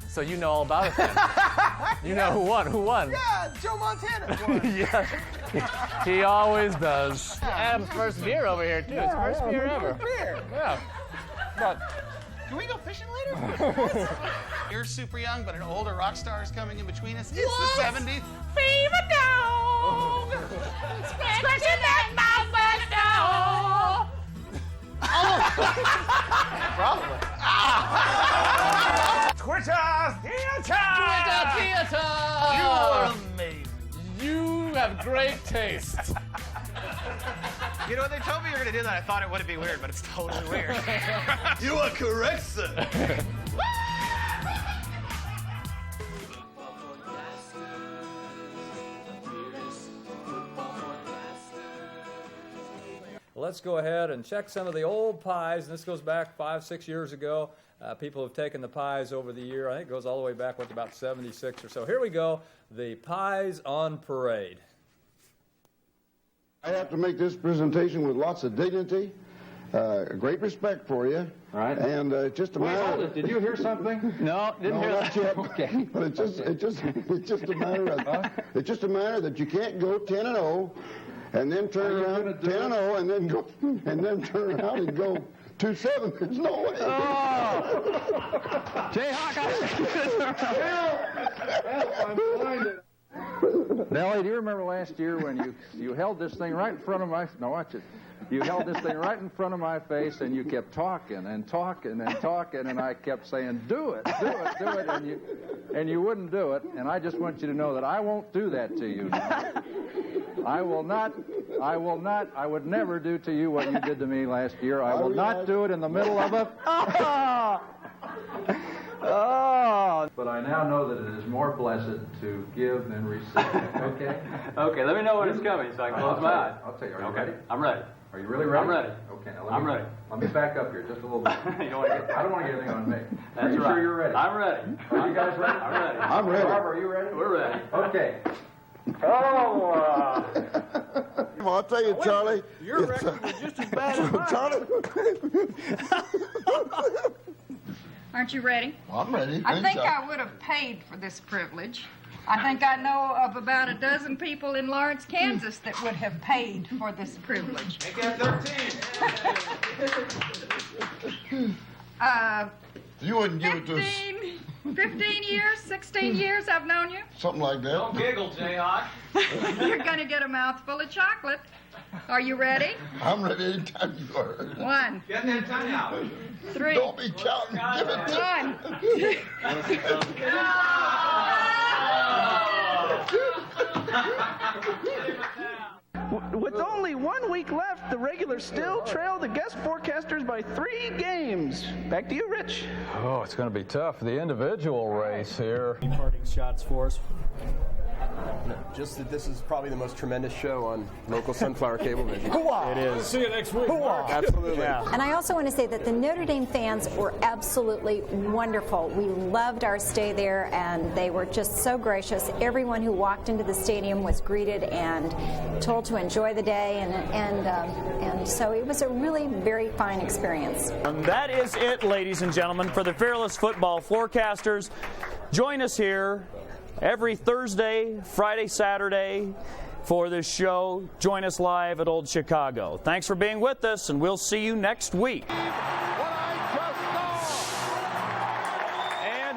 Speaker 22: So you know all about it then. You know who won. Who won?
Speaker 24: Yeah, Joe Montana won.
Speaker 22: Yeah. He always does. Adam's first beer over here, too. It's first beer ever.
Speaker 24: Beer.
Speaker 22: Yeah. But
Speaker 24: Can we go fishing later? You're super young, but an older rock star is coming in between us. It's the 70s.
Speaker 14: Fever dog! Scratching that mouth dog!
Speaker 24: Probably.
Speaker 22: Twitter Theater!
Speaker 24: You are amazing.
Speaker 22: You have great taste.
Speaker 23: You know, when they told me you were going to do that, I thought it wouldn't be weird, but it's totally weird.
Speaker 24: You are correct, sir.
Speaker 4: Let's go ahead and check some of the old pies, and this goes back 5-6 years ago. People have taken the pies over the year. I think it goes all the way back to about 76 or so. Here we go, the pies on parade.
Speaker 19: I have to make this presentation with lots of dignity, great respect for you.
Speaker 21: All right.
Speaker 19: And just a matter.
Speaker 21: Hold it. Did you hear something?
Speaker 24: No, didn't hear
Speaker 19: not
Speaker 21: that.
Speaker 19: yet.
Speaker 21: Okay.
Speaker 19: But it's just a matter of it's just a matter that you can't go 10-0 and then turn around 10-0 and then go and then turn around and go 2-7. There's no way.
Speaker 24: Oh. Jayhawk,
Speaker 21: Nellie, do you remember last year when you held this thing right in front of my... Now watch it. You held this thing right in front of my face, and you kept talking and talking and talking, and I kept saying, do it, and you wouldn't do it, and I just want you to know that I won't do that to you now. I would never do to you what you did to me last year. I will not do it in the middle of a... Oh! But I now know that it is more blessed to give than receive. Okay?
Speaker 25: Okay, let me know when it's coming so I can close my eyes.
Speaker 21: I'll tell you. Are you
Speaker 25: Okay.
Speaker 21: ready?
Speaker 25: I'm ready.
Speaker 21: Are you really ready?
Speaker 25: I'm ready.
Speaker 21: Okay, now
Speaker 25: I'm ready.
Speaker 21: Let me back up here just a little bit. I don't want to get anything on me.
Speaker 25: That's
Speaker 21: Are you
Speaker 25: right.
Speaker 21: sure you're ready?
Speaker 25: I'm ready.
Speaker 21: Are you guys ready?
Speaker 25: I'm ready.
Speaker 19: I'm ready.
Speaker 21: Barbara, are you ready?
Speaker 25: We're ready.
Speaker 21: Okay.
Speaker 19: I'll tell you, Charlie.
Speaker 24: Your record was just as bad as mine.
Speaker 19: Charlie.
Speaker 26: Aren't you ready?
Speaker 19: I'm ready.
Speaker 26: I think I would have paid for this privilege. I think I know of about a dozen people in Lawrence, Kansas that would have paid for this privilege.
Speaker 24: Make that 13.
Speaker 19: You wouldn't give it to us.
Speaker 26: 15 years, 16 years I've known you.
Speaker 19: Something like that.
Speaker 25: Don't giggle, Jayhawk.
Speaker 26: You're going to get a mouthful of chocolate. Are you ready?
Speaker 19: I'm ready anytime you are.
Speaker 26: 1,
Speaker 25: Get that tongue out.
Speaker 26: 3.
Speaker 19: Don't be shouting. Give it to
Speaker 26: 1.
Speaker 24: With only 1 week left, the regulars still trail the guest forecasters by 3 games. Back to you, Rich.
Speaker 21: Oh, it's going to be tough for the individual race here.
Speaker 27: Any parting shots for us?
Speaker 28: Just that this is probably the most tremendous show on local Sunflower Cablevision.
Speaker 27: It is. See you next week.
Speaker 28: Absolutely.
Speaker 27: Yeah.
Speaker 29: And I also want to say that the Notre Dame fans were absolutely wonderful. We loved our stay there, and they were just so gracious. Everyone who walked into the stadium was greeted and told to enjoy the day, and so it was a really very fine experience.
Speaker 1: And that is it, ladies and gentlemen, for the Fearless Football Floorcasters. Join us here every Thursday, Friday, Saturday for this show. Join us live at Old Chicago. Thanks for being with us, and we'll see you next week.
Speaker 30: And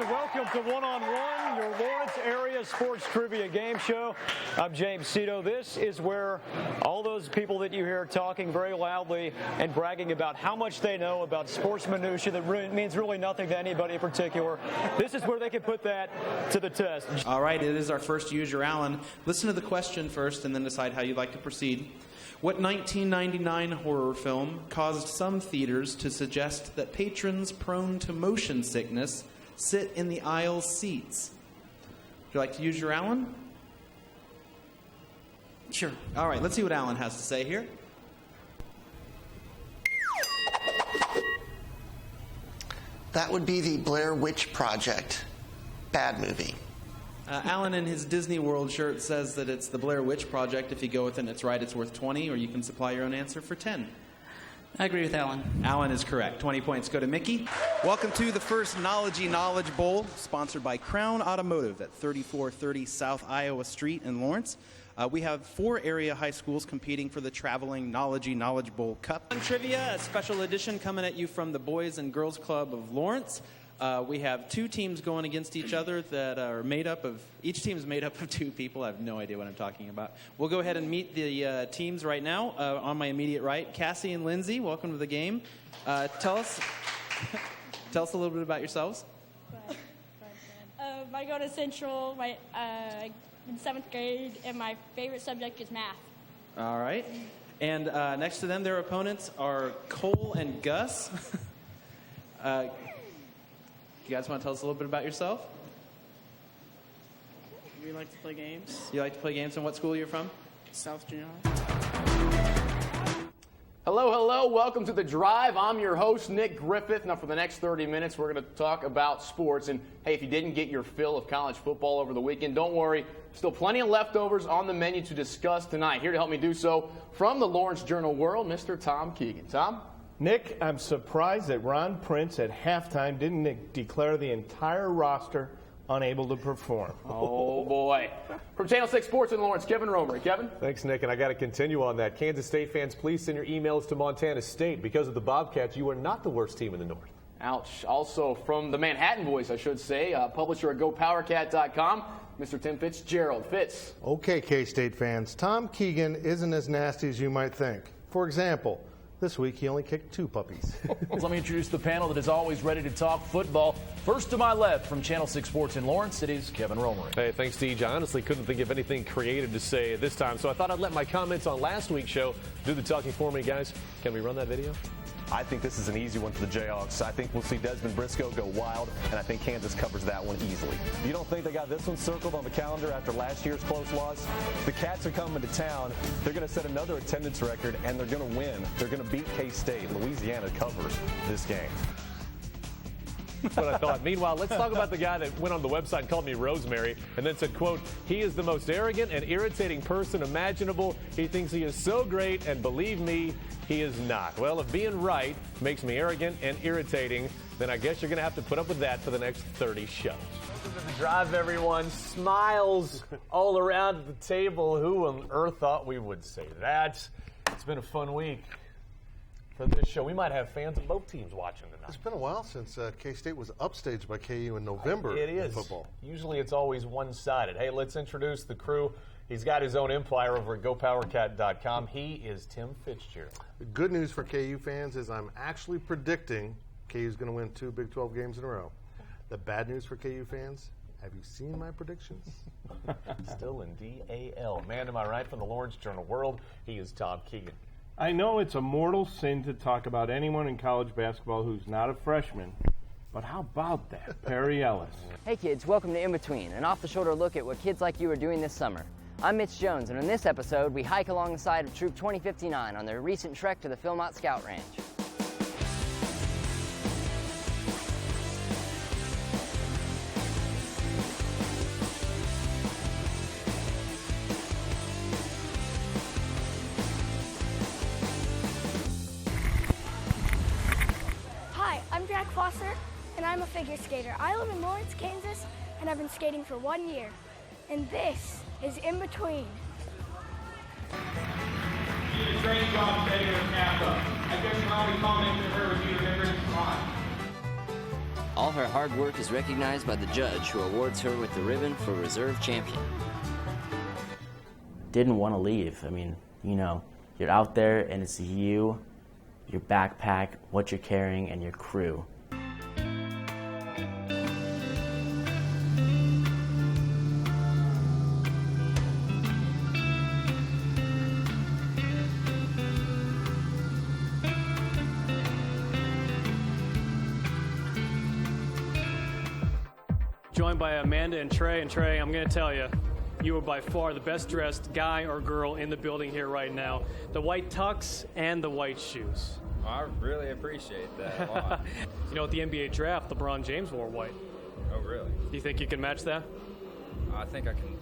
Speaker 30: welcome to One on One.
Speaker 2: your Lawrence Area Sports Trivia Game Show. I'm James Cito. This is where all those people that you hear talking very loudly and bragging about how much they know about sports minutiae that means really nothing to anybody in particular. This is where they can put that to the test.
Speaker 6: All right, it is our first Use Your Allen. Listen to the question first and then decide how you'd like to proceed. What 1999 horror film caused some theaters to suggest that patrons prone to motion sickness sit in the aisle seats? Would you like to use your Allen? Sure. All right, let's see what Allen has to say here.
Speaker 7: That would be the Blair Witch Project. Bad movie.
Speaker 6: Alan in his Disney World shirt says that it's the Blair Witch Project. If you go with it and it's right, it's worth 20, or you can supply your own answer for 10.
Speaker 8: I agree with Alan.
Speaker 6: Alan is correct. 20 points go to Mickey. Welcome to the first Knowledge-y Knowledge Bowl, sponsored by Crown Automotive at 3430 South Iowa Street in Lawrence. We have 4 area high schools competing for the traveling Knowledge-y Knowledge Bowl Cup. Trivia, a special edition coming at you from the Boys and Girls Club of Lawrence. We have 2 teams going against each other that are made up of, each team is made up of 2 people. I have no idea what I'm talking about. We'll go ahead and meet the teams right now. On my immediate right, Cassie and Lindsay, welcome to the game. Tell us a little bit about yourselves.
Speaker 9: I go to Central in 7th grade, and my favorite subject is math.
Speaker 6: All right. And next to them, their opponents are Cole and Gus. You guys want to tell us a little bit about yourself?
Speaker 9: We like to play games.
Speaker 6: You like to play games, and what school you're from?
Speaker 9: South Junior High.
Speaker 10: Hello, hello. Welcome to The Drive. I'm your host, Nick Griffith. Now, for the next 30 minutes, we're going to talk about sports. And, hey, if you didn't get your fill of college football over the weekend, don't worry. Still plenty of leftovers on the menu to discuss tonight. Here to help me do so, from the Lawrence Journal-World, Mr. Tom Keegan. Tom?
Speaker 11: Nick, I'm surprised that Ron Prince at halftime didn't declare the entire roster unable to perform.
Speaker 10: Oh, boy. From Channel 6 Sports in Lawrence, Kevin Romer. Kevin?
Speaker 12: Thanks, Nick, and I got to continue on that. Kansas State fans, please send your emails to Montana State. Because of the Bobcats, you are not the worst team in the North.
Speaker 10: Ouch. Also from the Manhattan Voice, I should say, publisher at GoPowerCat.com, Mr. Tim Fitzgerald. Fitz.
Speaker 20: Okay, K-State fans, Tom Keegan isn't as nasty as you might think. For example, this week, he only kicked 2 puppies.
Speaker 30: Let me introduce the panel that is always ready to talk football. First to my left from Channel 6 Sports in Lawrence, it is Kevin Romer.
Speaker 12: Hey, thanks, Deej. I honestly couldn't think of anything creative to say this time, so I thought I'd let my comments on last week's show do the talking for me, guys. Can we run that video?
Speaker 31: I think this is an easy one for the Jayhawks. I think we'll see Desmond Briscoe go wild, and I think Kansas covers that one easily. You don't think they got this one circled on the calendar after last year's close loss? The Cats are coming to town. They're going to set another attendance record, and they're going to win. They're going to beat K-State. Louisiana covers this game.
Speaker 12: That's what I thought. Meanwhile, let's talk about the guy that went on the website and called me Rosemary and then said, quote, he is the most arrogant and irritating person imaginable. He thinks he is so great, and believe me, he is not. Well, if being right makes me arrogant and irritating, then I guess you're going to have to put up with that for the next 30 shows. Welcome to The Drive, everyone. Smiles all around the table. Who on earth thought we would say that? It's been a fun week for this show. We might have fans of both teams watching tonight.
Speaker 20: It's been a while since K-State was upstaged by KU in November
Speaker 12: It is.
Speaker 20: in football.
Speaker 12: Usually it's always one-sided. Hey, let's introduce the crew. He's got his own empire over at GoPowerCat.com. He is Tim Fitzgerald.
Speaker 20: The good news for KU fans is I'm actually predicting KU's going to win 2 Big 12 games in a row. The bad news for KU fans, have you seen my predictions?
Speaker 12: Still in DAL. Man to my right from the Lawrence Journal-World, he is Tom Keegan.
Speaker 11: I know it's a mortal sin to talk about anyone in college basketball who's not a freshman, but how about that, Perry Ellis?
Speaker 32: Hey kids, welcome to In Between, an off-the-shoulder look at what kids like you are doing this summer. I'm Mitch Jones, and in this episode, we hike along the side of Troop 2059 on their recent trek to the Philmont Scout Ranch.
Speaker 33: Hi, I'm Jack Foster, and I'm a figure skater. I live in Lawrence, Kansas, and I've been skating for 1 year. And this is In Between.
Speaker 34: You did a great job today with Napa. I guess my only comment to her would be remember to smile.
Speaker 32: All her hard work is recognized by the judge, who awards her with the ribbon for Reserve Champion.
Speaker 3: Didn't want to leave. I mean, you know, you're out there and it's you, your backpack, what you're carrying, and your crew.
Speaker 27: Joined by Amanda and Trey. And Trey, I'm going to tell you, you are by far the best dressed guy or girl in the building here right now. The white tux and the white shoes.
Speaker 4: I really appreciate that a lot.
Speaker 27: You know, at the NBA draft, LeBron James wore white.
Speaker 4: Oh, really?
Speaker 27: You think you can match that?
Speaker 4: I think I can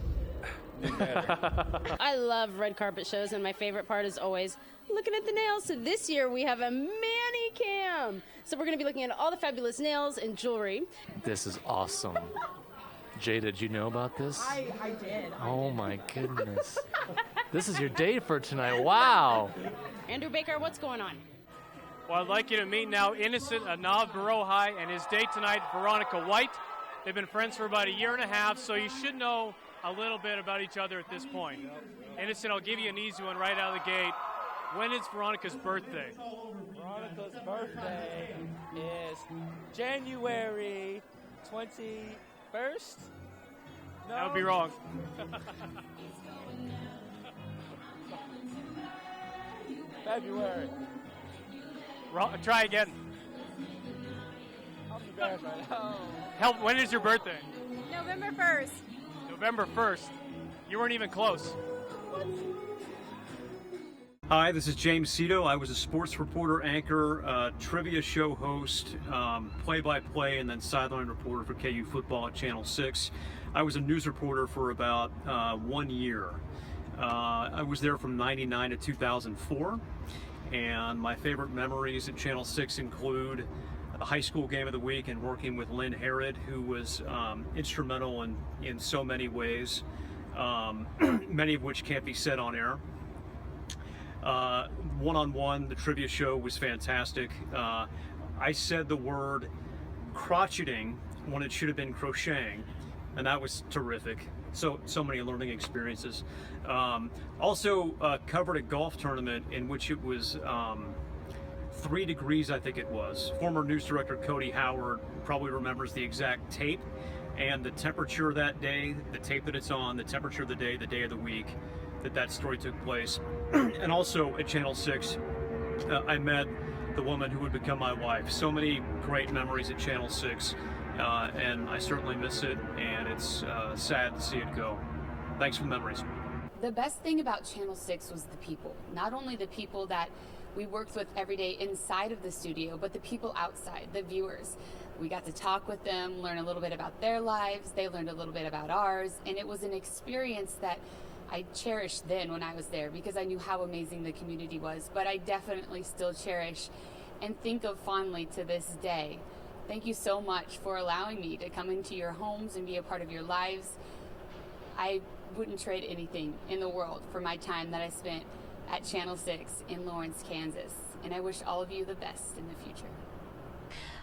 Speaker 4: do better.
Speaker 5: I love red carpet shows, and my favorite part is always looking at the nails. So this year we have a mani-cam. So we're going to be looking at all the fabulous nails and jewelry.
Speaker 12: This is awesome. Jay, did you know about this?
Speaker 5: I did.
Speaker 12: Oh my goodness. This is your date for tonight. Wow.
Speaker 5: Andrew Baker, what's going on?
Speaker 27: Well, I'd like you to meet now Innocent Anav Barohai and his date tonight, Veronica White. They've been friends for about a year and a half, so you should know a little bit about each other at this point. Innocent, I'll give you an easy one right out of the gate. When is Veronica's birthday?
Speaker 13: Veronica's birthday is January 21st? No.
Speaker 27: That would be wrong.
Speaker 13: February.
Speaker 27: Wrong. Try again.
Speaker 13: I'm embarrassed right now.
Speaker 27: Help, when is your birthday?
Speaker 5: November 1st.
Speaker 27: November 1st. You weren't even close.
Speaker 14: Hi, this is James Cito. I was a sports reporter, anchor, trivia show host, play-by-play, and then sideline reporter for KU football at Channel 6. I was a news reporter for about 1 year. I was there from '99 to 2004, and my favorite memories at Channel 6 include the high school game of the week and working with Lynn Herod, who was instrumental in so many ways, many of which can't be said on air. One-on-one, the trivia show was fantastic. I said the word crotcheting when it should have been crocheting, and that was terrific. So many learning experiences. Also covered a golf tournament in which it was 3 degrees, I think it was. Former news director Cody Howard probably remembers the exact tape and the temperature that day, the tape that it's on, the temperature of the day of the week that story took place. And also at Channel 6, I met the woman who would become my wife. So many great memories at Channel 6, and I certainly miss it, and it's sad to see it go. Thanks for the memories.
Speaker 15: The best thing about Channel 6 was the people. Not only the people that we worked with every day inside of the studio, but the people outside, the viewers. We got to talk with them, learn a little bit about their lives. They learned a little bit about ours, and it was an experience that I cherished then when I was there because I knew how amazing the community was, but I definitely still cherish and think of fondly to this day. Thank you so much for allowing me to come into your homes and be a part of your lives. I wouldn't trade anything in the world for my time that I spent at Channel 6 in Lawrence, Kansas, and I wish all of you the best in the future.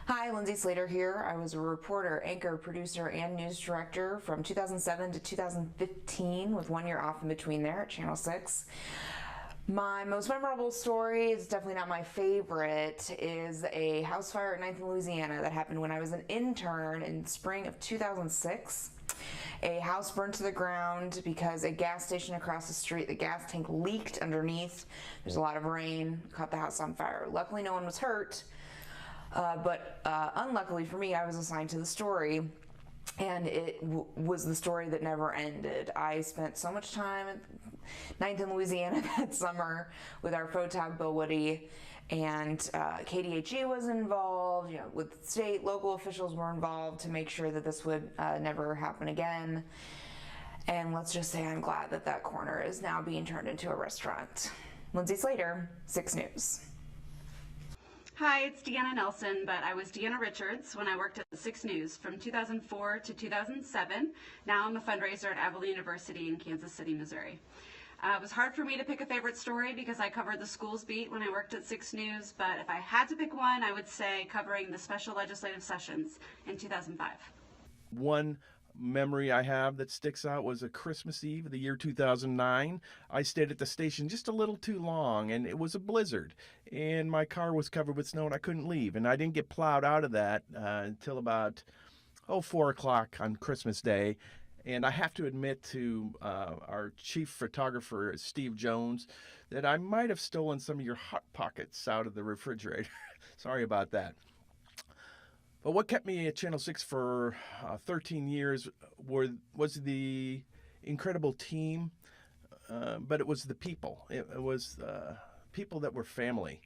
Speaker 16: Hi, Lindsay Slater here. I was a reporter, anchor, producer, and news director from 2007 to 2015 with 1 year off in between there at Channel 6. My most memorable story, it's definitely not my favorite, is a house fire at 9th and Louisiana that happened when I was an intern in spring of 2006. A house burned to the ground because a gas station across the street, the gas tank leaked underneath. There's a lot of rain, caught the house on fire. Luckily, no one was hurt. But unluckily for me, I was assigned to the story, and it was the story that never ended. I spent so much time at 9th and Louisiana that summer with our photog Bill Woody, and KDHE was involved, with state, local officials were involved to make sure that this would never happen again. And let's just say I'm glad that that corner is now being turned into a restaurant. Lindsay Slater, 6 News.
Speaker 17: Hi, it's Deanna Nelson, but I was Deanna Richards when I worked at 6 News from 2004 to 2007. Now I'm a fundraiser at Avila University in Kansas City, Missouri. It was hard for me to pick a favorite story because I covered the schools beat when I worked at 6 News, but if I had to pick one, I would say covering the special legislative sessions in 2005.
Speaker 11: One memory I have that sticks out was a Christmas Eve of the year 2009. I stayed at the station just a little too long, and it was a blizzard, and my car was covered with snow, and I couldn't leave, and I didn't get plowed out of that until about 4 o'clock on Christmas Day. And I have to admit to our chief photographer, Steve Jones, that I might have stolen some of your Hot Pockets out of the refrigerator. Sorry about that. But what kept me at Channel 6 for 13 years was the incredible team, but it was the people. It was people that were family.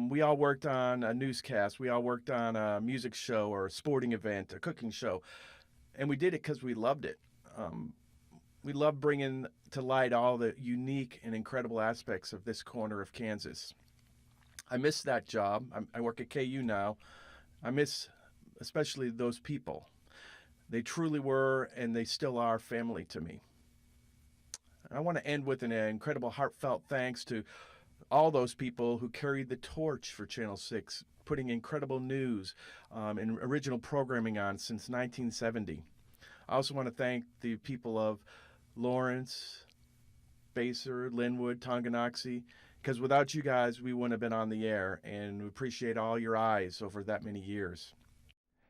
Speaker 11: We all worked on a newscast. We all worked on a music show or a sporting event, a cooking show. And we did it because we loved it. We love bringing to light all the unique and incredible aspects of this corner of Kansas. I miss that job. I work at KU now. I miss especially those people. They truly were, and they still are, family to me. I want to end with an incredible heartfelt thanks to all those people who carried the torch for Channel 6, putting incredible news and original programming on since 1970. I also want to thank the people of Lawrence, Basehor, Linwood, Tonganoxie, because without you guys, we wouldn't have been on the air, and we appreciate all your eyes over that many years.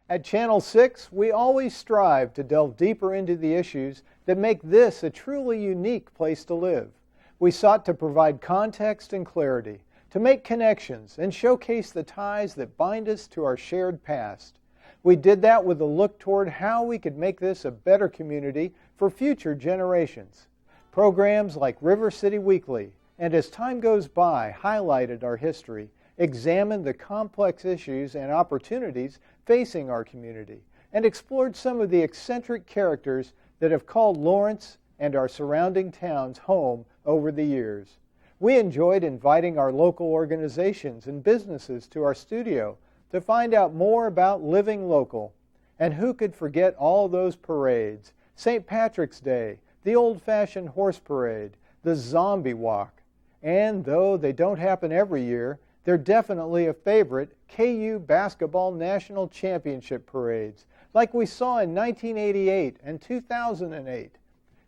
Speaker 1: At Channel 6, we always strive to delve deeper into the issues that make this a truly unique place to live. We sought to provide context and clarity, to make connections and showcase the ties that bind us to our shared past. We did that with a look toward how we could make this a better community for future generations. Programs like River City Weekly and As Time Goes By highlighted our history, examined the complex issues and opportunities facing our community, and explored some of the eccentric characters that have called Lawrence and our surrounding towns home over the years. We enjoyed inviting our local organizations and businesses to our studio to find out more about living local. And who could forget all those parades? St. Patrick's Day, the old-fashioned horse parade, the zombie walk. And though they don't happen every year, they're definitely a favorite, KU Basketball National Championship parades, like we saw in 1988 and 2008.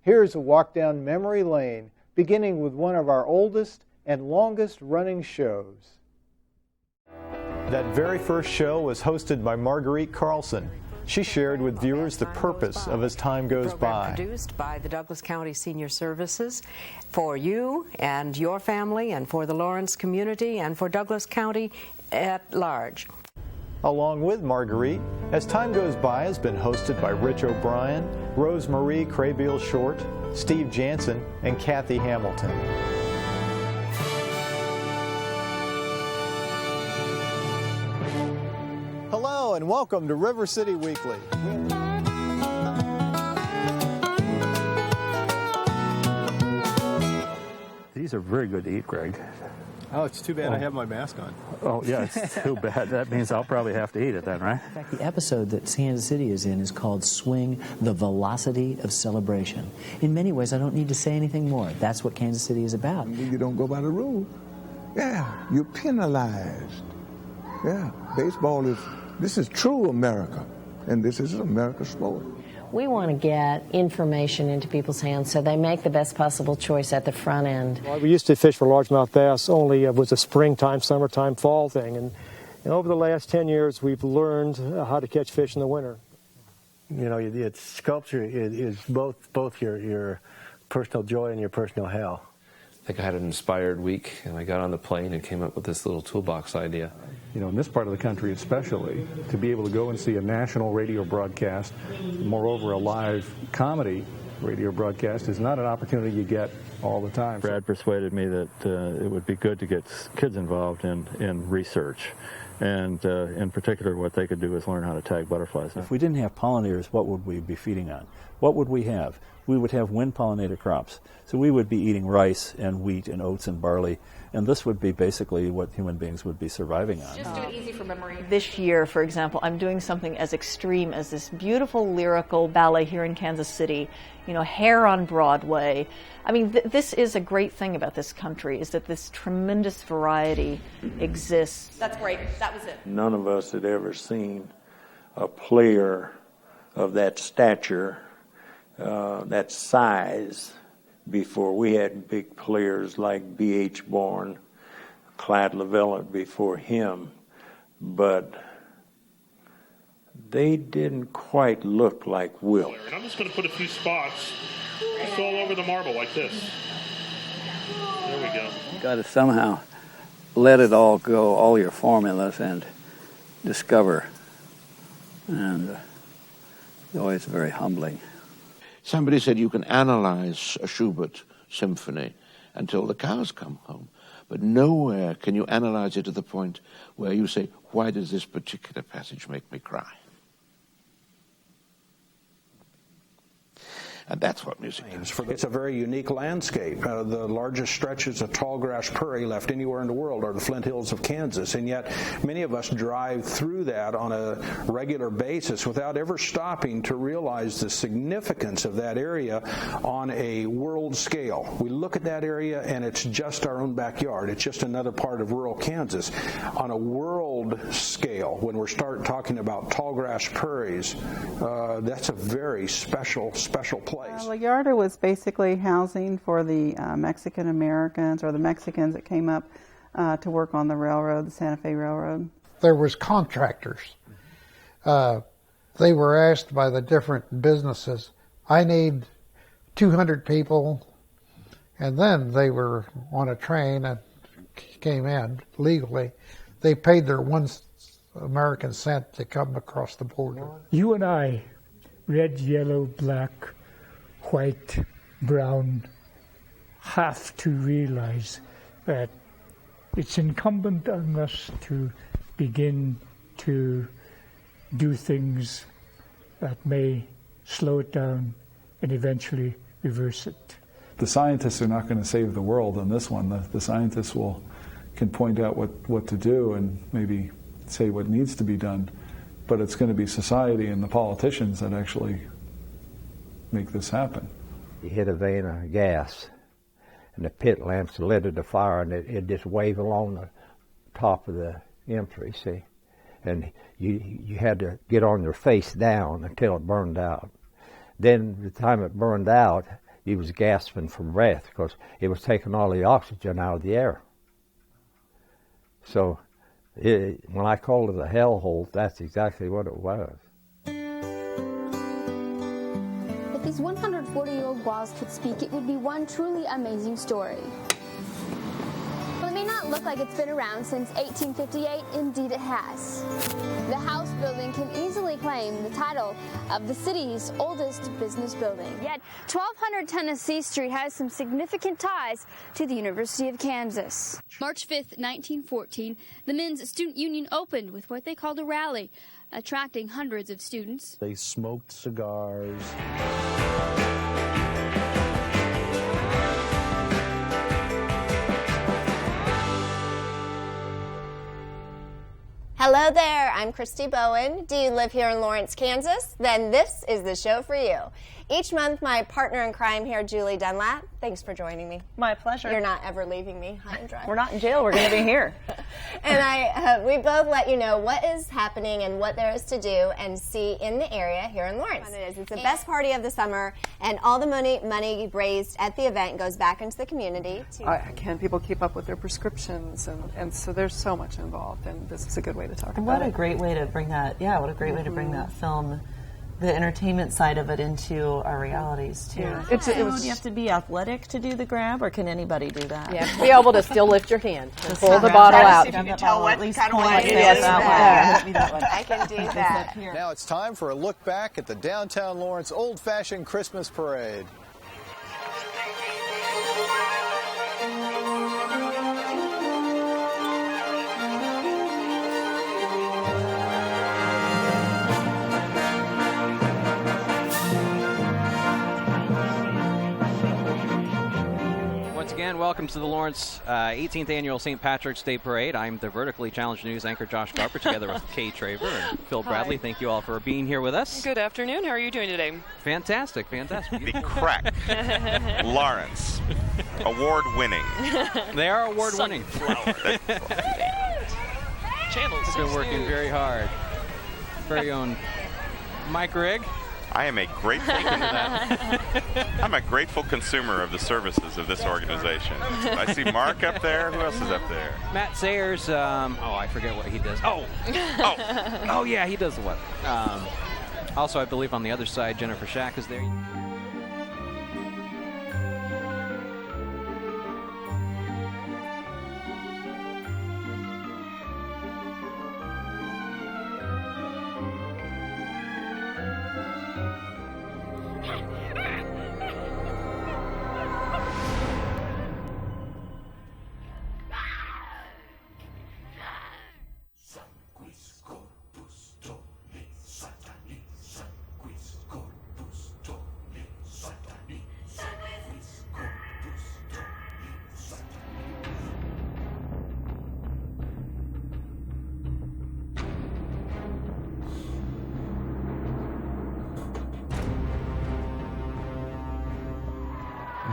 Speaker 1: Here's a walk down memory lane, beginning with one of our oldest and longest running shows.
Speaker 2: That very first show was hosted by Marguerite Carlson. She shared with viewers the purpose of As Time Goes By.
Speaker 7: Produced by the Douglas County Senior Services for you and your family and for the Lawrence community and for Douglas County at large.
Speaker 2: Along with Marguerite, As Time Goes By has been hosted by Rich O'Brien, Rose Marie Craybill Short, Steve Jansen, and Kathy Hamilton. Hello and welcome to River City Weekly.
Speaker 8: These are very good to eat, Greg.
Speaker 18: Oh, it's too bad I have my mask on.
Speaker 8: Oh, yeah, it's too bad. That means I'll probably have to eat it then, right?
Speaker 19: In fact, the episode that Kansas City is in is called Swing, the Velocity of Celebration. In many ways, I don't need to say anything more. That's what Kansas City is about.
Speaker 21: You don't go by the rules. Yeah, you're penalized. Yeah, baseball this is true America, and this is America's sport.
Speaker 22: We want to get information into people's hands so they make the best possible choice at the front end.
Speaker 23: Well, we used to fish for largemouth bass only it was a springtime, summertime, fall thing. And over the last 10 years, we've learned how to catch fish in the winter.
Speaker 8: You know, sculpture is both your personal joy and your personal hell.
Speaker 24: I think I had an inspired week, and I got on the plane and came up with this little toolbox idea.
Speaker 25: You know, in this part of the country especially, to be able to go and see a national radio broadcast, moreover a live comedy radio broadcast, is not an opportunity you get all the time.
Speaker 8: Brad persuaded me that it would be good to get kids involved in research. And in particular, what they could do is learn how to tag butterflies.
Speaker 19: If we didn't have pollinators, what would we be feeding on? What would we have? We would have wind-pollinated crops. So we would be eating rice and wheat and oats and barley
Speaker 3: And this would be basically what human beings would be surviving on.
Speaker 15: Just do it easy for memory.
Speaker 4: This year, for example, I'm doing something as extreme as this beautiful lyrical ballet here in Kansas City, Hair on Broadway. I mean, this is a great thing about this country, is that this tremendous variety exists.
Speaker 15: That's great. That was it.
Speaker 6: None of us had ever seen a player of that stature, that size, before. We had big players like B.H. Bourne, Clyde Levellett before him, but they didn't quite look like Wilt.
Speaker 9: And I'm just going to put a few spots just all over the marble like this. There we go.
Speaker 10: Got to somehow let it all go, all your formulas, and discover. And it's always very humbling.
Speaker 20: Somebody said you can analyze a Schubert symphony until the cows come home, but nowhere can you analyze it to the point where you say, why does this particular passage make me cry? And that's what music is.
Speaker 26: It's a very unique landscape. The largest stretches of tall grass prairie left anywhere in the world are the Flint Hills of Kansas, and yet many of us drive through that on a regular basis without ever stopping to realize the significance of that area on a world scale. We look at that area and it's just our own backyard. It's just another part of rural Kansas. On a world scale, when we start talking about tall grass prairies, that's a very special place.
Speaker 28: La Yarda was basically housing for the Mexican Americans or the Mexicans that came up to work on the railroad, the Santa Fe Railroad.
Speaker 29: There was contractors. They were asked by the different businesses, I need 200 people, and then they were on a train and came in legally. They paid their 1 American cent to come across the border.
Speaker 30: You and I, red, yellow, black, white, brown, have to realize that it's incumbent on us to begin to do things that may slow it down and eventually reverse it.
Speaker 25: The scientists are not going to save the world on this one. The scientists can point out what to do and maybe say what needs to be done, but it's going to be society and the politicians that actually make this happen.
Speaker 10: You hit a vein of gas, and the pit lamps lit it afire, and it just wave along the top of the entry, see? And you had to get on your face down until it burned out. Then the time it burned out, you was gasping for breath because it was taking all the oxygen out of the air. So when I called it a hellhole, that's exactly what it was.
Speaker 31: If these 140-year-old walls could speak, it would be one truly amazing story. Well, it may not look like it's been around since 1858. Indeed, it has. The house building can easily claim the title of the city's oldest business building. Yet, 1200 Tennessee Street has some significant ties to the University of Kansas. March 5th, 1914, the Men's Student Union opened with what they called a rally, attracting hundreds of students.
Speaker 32: They smoked cigars.
Speaker 33: Hello there, I'm Christy Bowen. Do you live here in Lawrence, Kansas? Then this is the show for you. Each month, my partner in crime here, Julie Dunlap, thanks for joining me.
Speaker 4: My pleasure.
Speaker 33: You're not ever leaving me high and dry.
Speaker 4: We're not in jail, we're going to be here.
Speaker 33: And we both let you know what is happening and what there is to do and see in the area here in Lawrence. It's the best party of the summer, and all the money raised at the event goes back into the community.
Speaker 34: Can people keep up with their prescriptions? And so there's so much involved, and this is a good way to talk about it.
Speaker 4: What a great way to bring that, what a great way to bring that film, the entertainment side of it, into our realities too.
Speaker 34: Yeah.
Speaker 4: Do you have to be athletic to do the grab, or can anybody do that?
Speaker 35: You have to be able to still lift your hand and pull the bottle out.
Speaker 34: If you can tell what kind of wine it
Speaker 35: is.
Speaker 34: is.
Speaker 33: I can do that.
Speaker 2: Now it's time for a look back at the downtown Lawrence old-fashioned Christmas parade.
Speaker 1: again. Welcome to the Lawrence 18th Annual St. Patrick's Day Parade. I'm the Vertically Challenged News anchor Josh Garber, together with Kay Traver and Phil Bradley. Thank you all for being here with us.
Speaker 5: Good afternoon. How are you doing today?
Speaker 1: Fantastic, fantastic.
Speaker 7: The Crack Lawrence, award-winning.
Speaker 1: They are award-winning.
Speaker 5: Channel 6
Speaker 1: Been working
Speaker 5: News.
Speaker 1: very hard. Very own Mike Rigg.
Speaker 7: I am a grateful I'm a grateful consumer of the services of this organization. I see Mark up there. Who else is up there?
Speaker 1: Matt Sayers. I forget what he does. Oh, yeah, he does the what? Also, I believe on the other side, Jennifer Shack is there.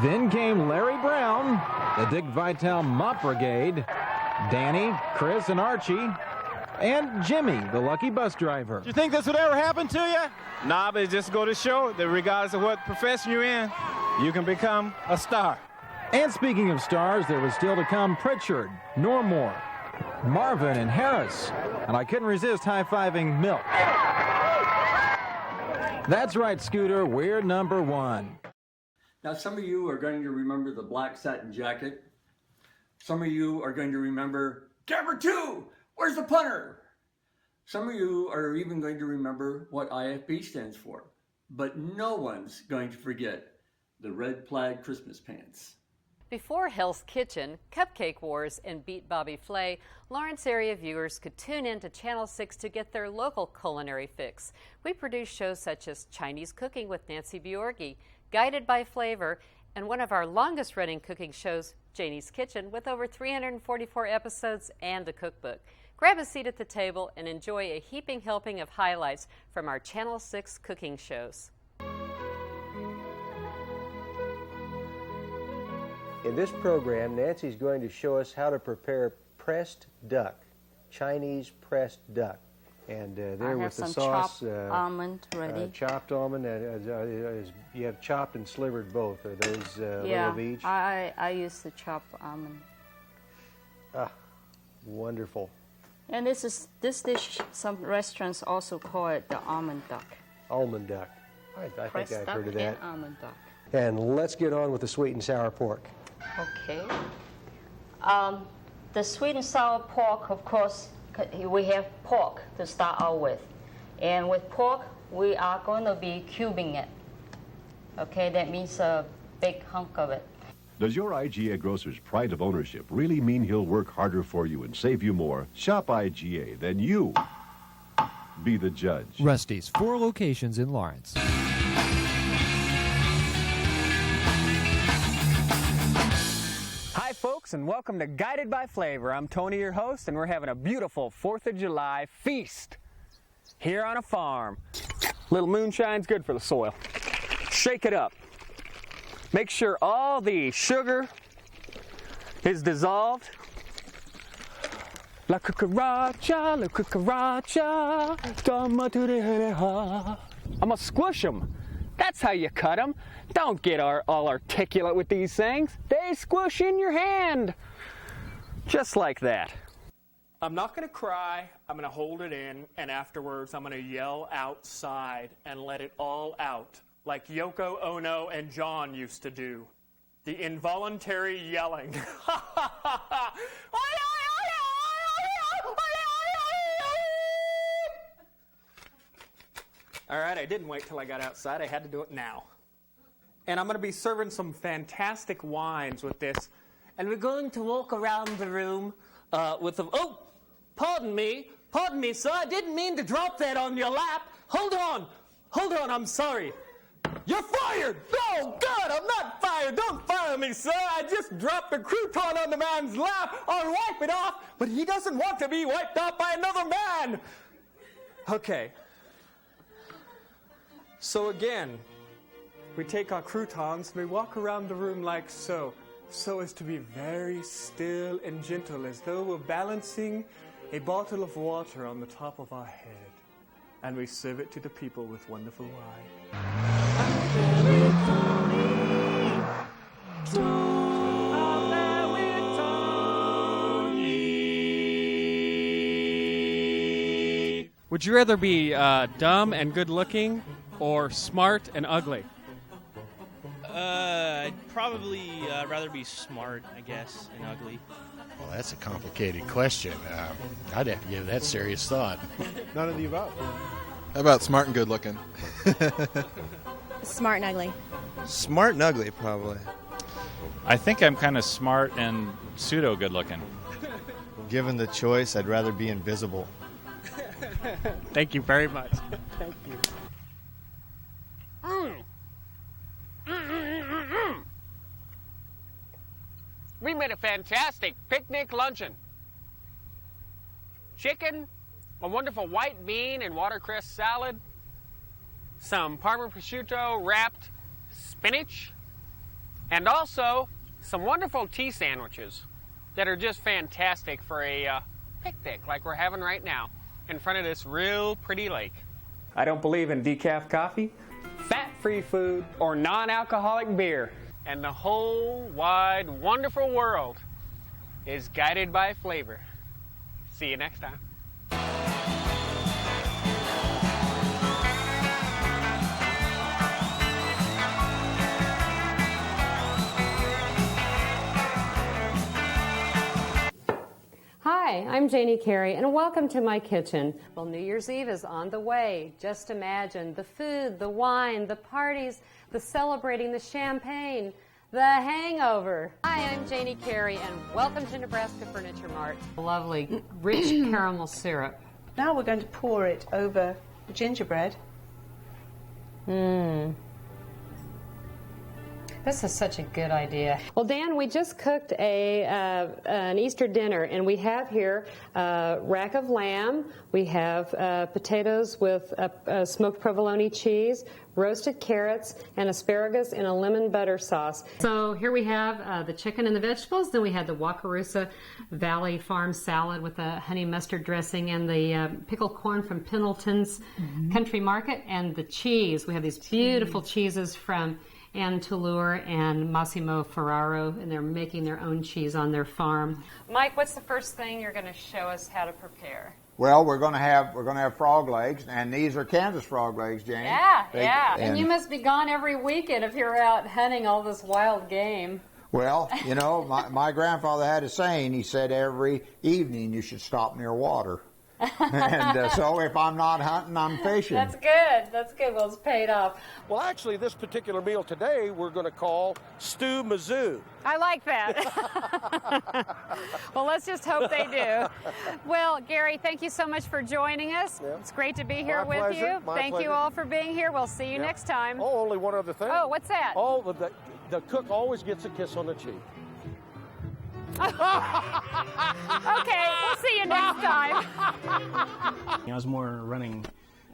Speaker 11: Then came Larry Brown, the Dick Vitale Mop Brigade, Danny, Chris, and Archie, and Jimmy, the lucky bus driver.
Speaker 12: Do you think this would ever happen to you? Nah, but it just go to show that regardless of what profession you're in, you can become a star.
Speaker 11: And speaking of stars, there was still to come Pritchard, Normore, Marvin, and Harris. And I couldn't resist high-fiving Milt. That's right, Scooter, we're number one.
Speaker 13: Now, some of you are going to remember the black satin jacket. Some of you are going to remember, Camera 2, where's the punter? Some of you are even going to remember what IFB stands for. But no one's going to forget the red plaid Christmas pants.
Speaker 14: Before Hell's Kitchen, Cupcake Wars, and Beat Bobby Flay, Lawrence area viewers could tune in to Channel 6 to get their local culinary fix. We produce shows such as Chinese Cooking with Nancy Bjorgi, Guided by Flavor, and one of our longest-running cooking shows, Janie's Kitchen, with over 344 episodes and a cookbook. Grab a seat at the table and enjoy a heaping helping of highlights from our Channel 6 cooking shows.
Speaker 16: In this program, Nancy's going to show us how to prepare pressed duck, Chinese pressed duck. And there with the sauce,
Speaker 17: chopped almond ready.
Speaker 16: Chopped almond, you have chopped and slivered both. Are those little of each?
Speaker 17: I use the chopped almond.
Speaker 16: Ah, wonderful.
Speaker 17: And this dish, some restaurants also call it the almond duck.
Speaker 16: Almond duck. I think I've heard of that.
Speaker 17: And almond duck.
Speaker 16: And let's get on with the sweet and sour pork.
Speaker 17: Okay. The sweet and sour pork, of course, we have pork to start out with. And with pork, we are going to be cubing it. Okay, that means a big hunk of it.
Speaker 18: Does your IGA grocer's pride of ownership really mean he'll work harder for you and save you more? Shop IGA, then you be the judge.
Speaker 21: Rusty's, 4 locations in Lawrence.
Speaker 22: Hi, folks, and welcome to Guided by Flavor. I'm Tony, your host, and we're having a beautiful 4th of July feast here on a farm. Little moonshine's good for the soil. Shake it up. Make sure all the sugar is dissolved. La cucaracha, toma tu de ha. I'm gonna squish them. That's how you cut them. Don't get all articulate with these things. They squish in your hand. Just like that.
Speaker 23: I'm not going to cry. I'm going to hold it in, and afterwards I'm going to yell outside and let it all out, like Yoko Ono and John used to do. The involuntary yelling. All right, I didn't wait till I got outside. I had to do it now. And I'm going to be serving some fantastic wines with this. And we're going to walk around the room with the... Oh, pardon me, sir. I didn't mean to drop that on your lap. Hold on, I'm sorry.
Speaker 22: You're fired! No, good, I'm not fired. Don't fire me, sir. I just dropped a crouton on the man's lap. I'll wipe it off, but he doesn't want to be wiped off by another man. Okay. So again, we take our croutons and we walk around the room like so as to be very still and gentle, as though we're balancing a bottle of water on the top of our head. And we serve it to the people with wonderful wine.
Speaker 23: Would you rather be dumb and good looking or smart and ugly?
Speaker 3: I'd probably rather be smart, I guess, and ugly.
Speaker 6: Well, that's a complicated question. I'd have to give that serious thought.
Speaker 8: None of the above.
Speaker 9: How about smart and good looking?
Speaker 33: Smart and ugly.
Speaker 9: Smart and ugly, probably.
Speaker 10: I think I'm kind of smart and pseudo good looking.
Speaker 9: Given the choice, I'd rather be invisible.
Speaker 23: Thank you very much. Thank you.
Speaker 22: We made a fantastic picnic luncheon. Chicken, a wonderful white bean and watercress salad, some Parma prosciutto wrapped spinach, and also some wonderful tea sandwiches that are just fantastic for a picnic like we're having right now in front of this real pretty lake. I don't believe in decaf coffee, fat-free food, or non-alcoholic beer. And the whole wide, wonderful world is guided by flavor. See you next time.
Speaker 14: Hi, I'm Janie Carey, and welcome to my kitchen. Well, New Year's Eve is on the way. Just imagine the food, the wine, the parties, the celebrating, the champagne, the hangover. Hi, I'm Janie Carey, and welcome to Nebraska Furniture Mart. Lovely, rich caramel syrup.
Speaker 34: Now we're going to pour it over the gingerbread.
Speaker 14: This is such a good idea. Well, Dan, we just cooked an Easter dinner, and we have here a rack of lamb. We have potatoes with smoked provolone cheese, roasted carrots, and asparagus in a lemon butter sauce. So here we have the chicken and the vegetables. Then we had the Wakarusa Valley Farm salad with the honey mustard dressing and the pickled corn from Pendleton's Country Market, and the cheese. We have these beautiful cheeses from Ann Toulour and Massimo Ferraro, and they're making their own cheese on their farm. Mike, what's the first thing you're going to show us how to prepare?
Speaker 15: Well, we're going to have frog legs, and these are Kansas frog legs, Jane.
Speaker 14: Yeah. And you must be gone every weekend if you're out hunting all this wild game.
Speaker 15: Well, you know, my grandfather had a saying. He said every evening you should stop near water. And so if I'm not hunting, I'm fishing.
Speaker 14: That's good. That's good. Well, it's paid off.
Speaker 8: Well, actually, this particular meal today we're going to call Stew Mizzou.
Speaker 14: I like that. Well, let's just hope they do. Well, Gary, thank you so much for joining us.
Speaker 8: Yeah.
Speaker 14: It's great to be here with
Speaker 8: pleasure.
Speaker 14: you. Thank
Speaker 8: pleasure.
Speaker 14: you all for being here. We'll see you next time.
Speaker 8: Oh, only one other thing.
Speaker 14: Oh, what's that?
Speaker 8: Oh, the cook always gets a kiss on the cheek.
Speaker 14: Okay, we'll see you next time.
Speaker 19: I was more running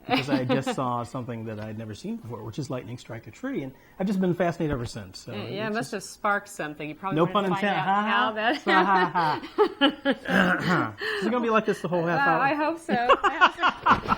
Speaker 19: because I just saw something that I'd never seen before, which is lightning strike a tree, and I've just been fascinated ever since. So
Speaker 14: yeah, it must have sparked something. You probably
Speaker 19: no pun
Speaker 14: wanted to
Speaker 19: intended.
Speaker 14: find out how that.
Speaker 19: Is it going to be like this the whole half hour?
Speaker 14: I hope so.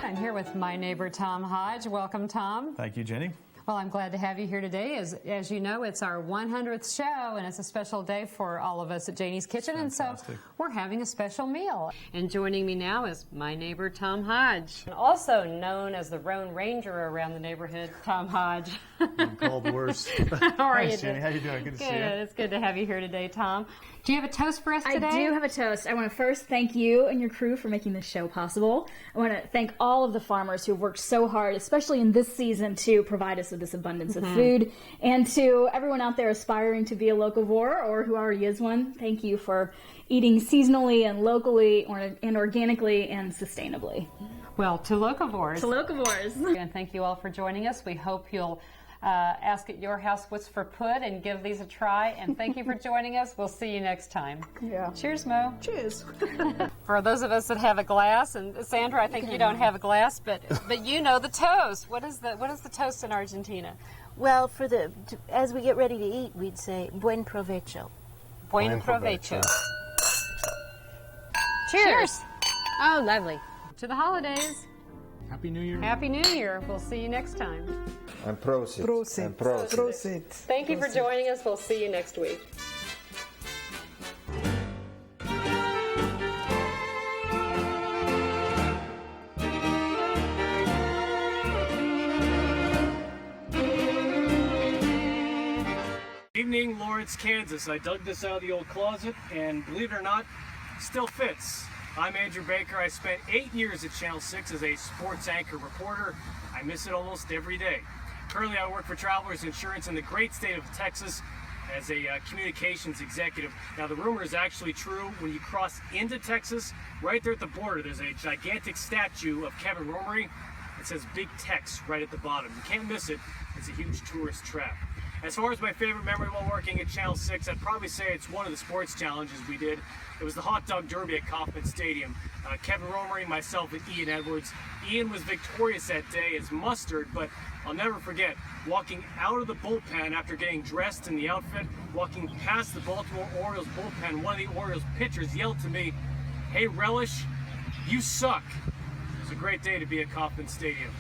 Speaker 14: I'm here with my neighbor Tom Hodge. Welcome, Tom.
Speaker 20: Thank you, Jenny.
Speaker 14: Well, I'm glad to have you here today. As you know, it's our 100th show, and it's a special day for all of us at Janie's Kitchen, and so we're having a special meal. And joining me now is my neighbor, Tom Hodge, also known as the Roan Ranger around the neighborhood, Tom Hodge.
Speaker 20: I'm called the worst.
Speaker 14: How are you?
Speaker 20: Thanks, Jenny. How you doing? Good to see you.
Speaker 14: It's good to have you here today, Tom. Do you have a toast for us today?
Speaker 24: I do have a toast. I want to first thank you and your crew for making this show possible. I want to thank all of the farmers who have worked so hard, especially in this season, to provide us with this abundance of food. And to everyone out there aspiring to be a locavore or who already is one, thank you for eating seasonally and locally and organically and sustainably.
Speaker 14: Well, to locavores.
Speaker 24: To locavores.
Speaker 14: And thank you all for joining us. We hope you'll ask at your house what's for put and give these a try. And thank you for joining us. We'll see you next time.
Speaker 34: Yeah.
Speaker 14: Cheers, Mo.
Speaker 34: Cheers.
Speaker 14: For those of us that have a glass, and Sandra, I think you don't have a glass, but you know the toast. What is the toast in Argentina?
Speaker 1: Well, as we get ready to eat, we'd say buen provecho.
Speaker 14: Buen provecho. Cheers. Oh, lovely. To the holidays.
Speaker 20: Happy New Year.
Speaker 14: Happy New Year. We'll see you next time.
Speaker 15: And prosit.
Speaker 34: Prosit.
Speaker 15: And prosit.
Speaker 34: Prosit.
Speaker 14: Thank you for joining us. We'll see you next week.
Speaker 2: Evening, Lawrence, Kansas. I dug this out of the old closet, and believe it or not, still fits. I'm Andrew Baker. I spent 8 years at Channel 6 as a sports anchor reporter. I miss it almost every day. Currently, I work for Travelers Insurance in the great state of Texas as a communications executive. Now, the rumor is actually true. When you cross into Texas, right there at the border, there's a gigantic statue of Kevin Romery. It says Big Tex right at the bottom. You can't miss it. It's a huge tourist trap. As far as my favorite memory while working at Channel 6, I'd probably say it's one of the sports challenges we did. It was the Hot Dog Derby at Kauffman Stadium. Kevin Romery, myself, and Ian Edwards. Ian was victorious that day as Mustard, but I'll never forget walking out of the bullpen after getting dressed in the outfit, walking past the Baltimore Orioles bullpen. One of the Orioles pitchers yelled to me, "Hey, Relish, you suck." It was a great day to be at Kauffman Stadium.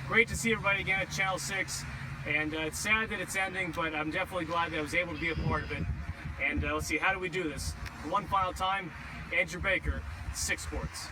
Speaker 2: Great to see everybody again at Channel 6. And it's sad that it's ending, but I'm definitely glad that I was able to be a part of it. And let's see, how do we do this? One final time, Andrew Baker, 6 Sports.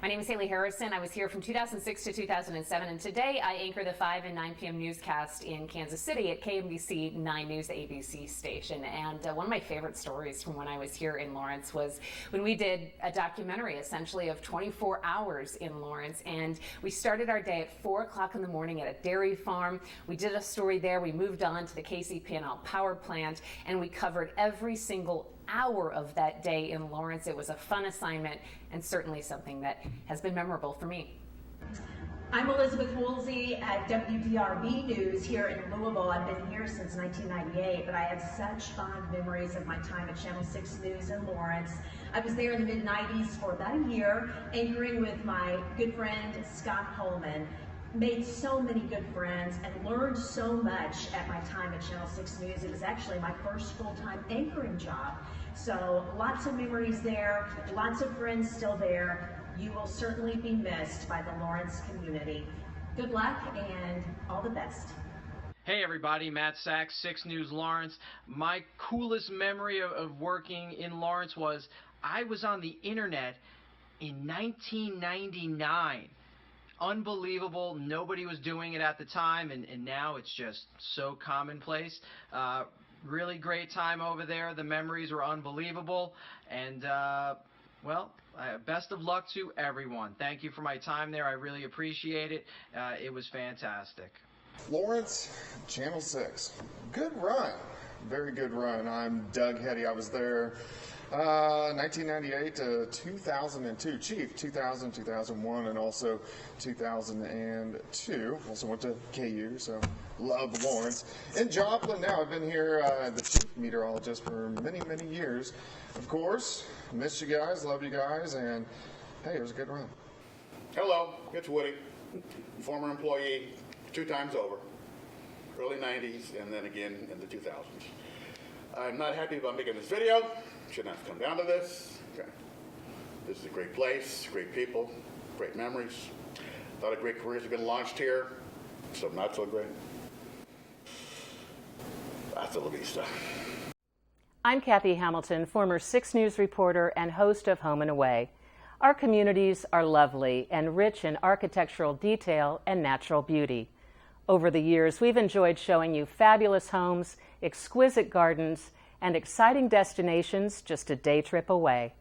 Speaker 4: My name is Haley Harrison. I was here from 2006 to 2007, and today I anchor the 5 and 9 p.m. newscast in Kansas City at KMBC 9 News ABC station. And one of my favorite stories from when I was here in Lawrence was when we did a documentary, essentially, of 24 hours in Lawrence. And we started our day at 4 o'clock in the morning at a dairy farm. We did a story there. We moved on to the KCP&L power plant, and we covered every single hour of that day in Lawrence. It was a fun assignment and certainly something that has been memorable for me.
Speaker 5: I'm Elizabeth Woolsey at WDRB News here in Louisville. I've been here since 1998, but I have such fond memories of my time at Channel 6 News in Lawrence. I was there in the mid-90s for about a year, anchoring with my good friend Scott Holman. Made so many good friends and learned so much at my time at Channel 6 News. It was actually my first full-time anchoring job. So lots of memories there, lots of friends still there. You will certainly be missed by the Lawrence community. Good luck and all the best.
Speaker 7: Hey everybody, Matt Sachs, 6 News Lawrence. My coolest memory of working in Lawrence was I was on the internet in 1999. Unbelievable. Nobody was doing it at the time, and now it's just so commonplace. Really great time over there. The memories were unbelievable, and well, best of luck to everyone. Thank you for my time there. I really appreciate it. It was fantastic.
Speaker 12: Lawrence, Channel 6. Good run. Very good run. I'm Doug Hetty. I was there 1998 to 2002, Chief, 2000, 2001, and also 2002. Also went to KU, so love Lawrence. In Joplin now, I've been here, the chief meteorologist for many, many years. Of course, missed you guys, love you guys, and hey, it was a good run.
Speaker 25: Hello, it's Woody, former employee 2 times over, early 90s and then again in the 2000s. I'm not happy about making this video. Shouldn't have to come down to this. Okay. This is a great place, great people, great memories. A lot of great careers have been launched here, some not so great. Hasta la vista.
Speaker 26: I'm Kathy Hamilton, former 6 News reporter and host of Home and Away. Our communities are lovely and rich in architectural detail and natural beauty. Over the years, we've enjoyed showing you fabulous homes, exquisite gardens, and exciting destinations just a day trip away.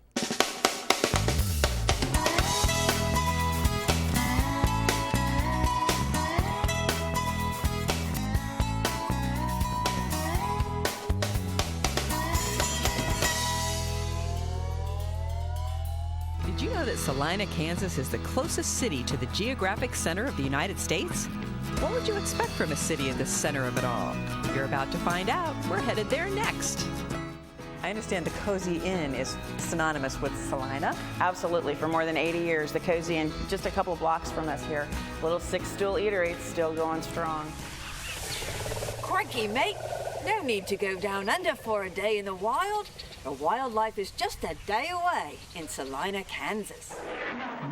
Speaker 27: Did you know that Salina, Kansas is the closest city to the geographic center of the United States?
Speaker 3: What would you expect from a city in the center of it all? You're about to find out. We're headed there next.
Speaker 6: I understand the Cozy Inn is synonymous with Salina.
Speaker 11: Absolutely. For more than 80 years, the Cozy Inn, just a couple blocks from us here. Little six-stool eatery, still going strong.
Speaker 13: Crikey, mate. No need to go down under for a day in the wild. The wildlife is just a day away in Salina, Kansas.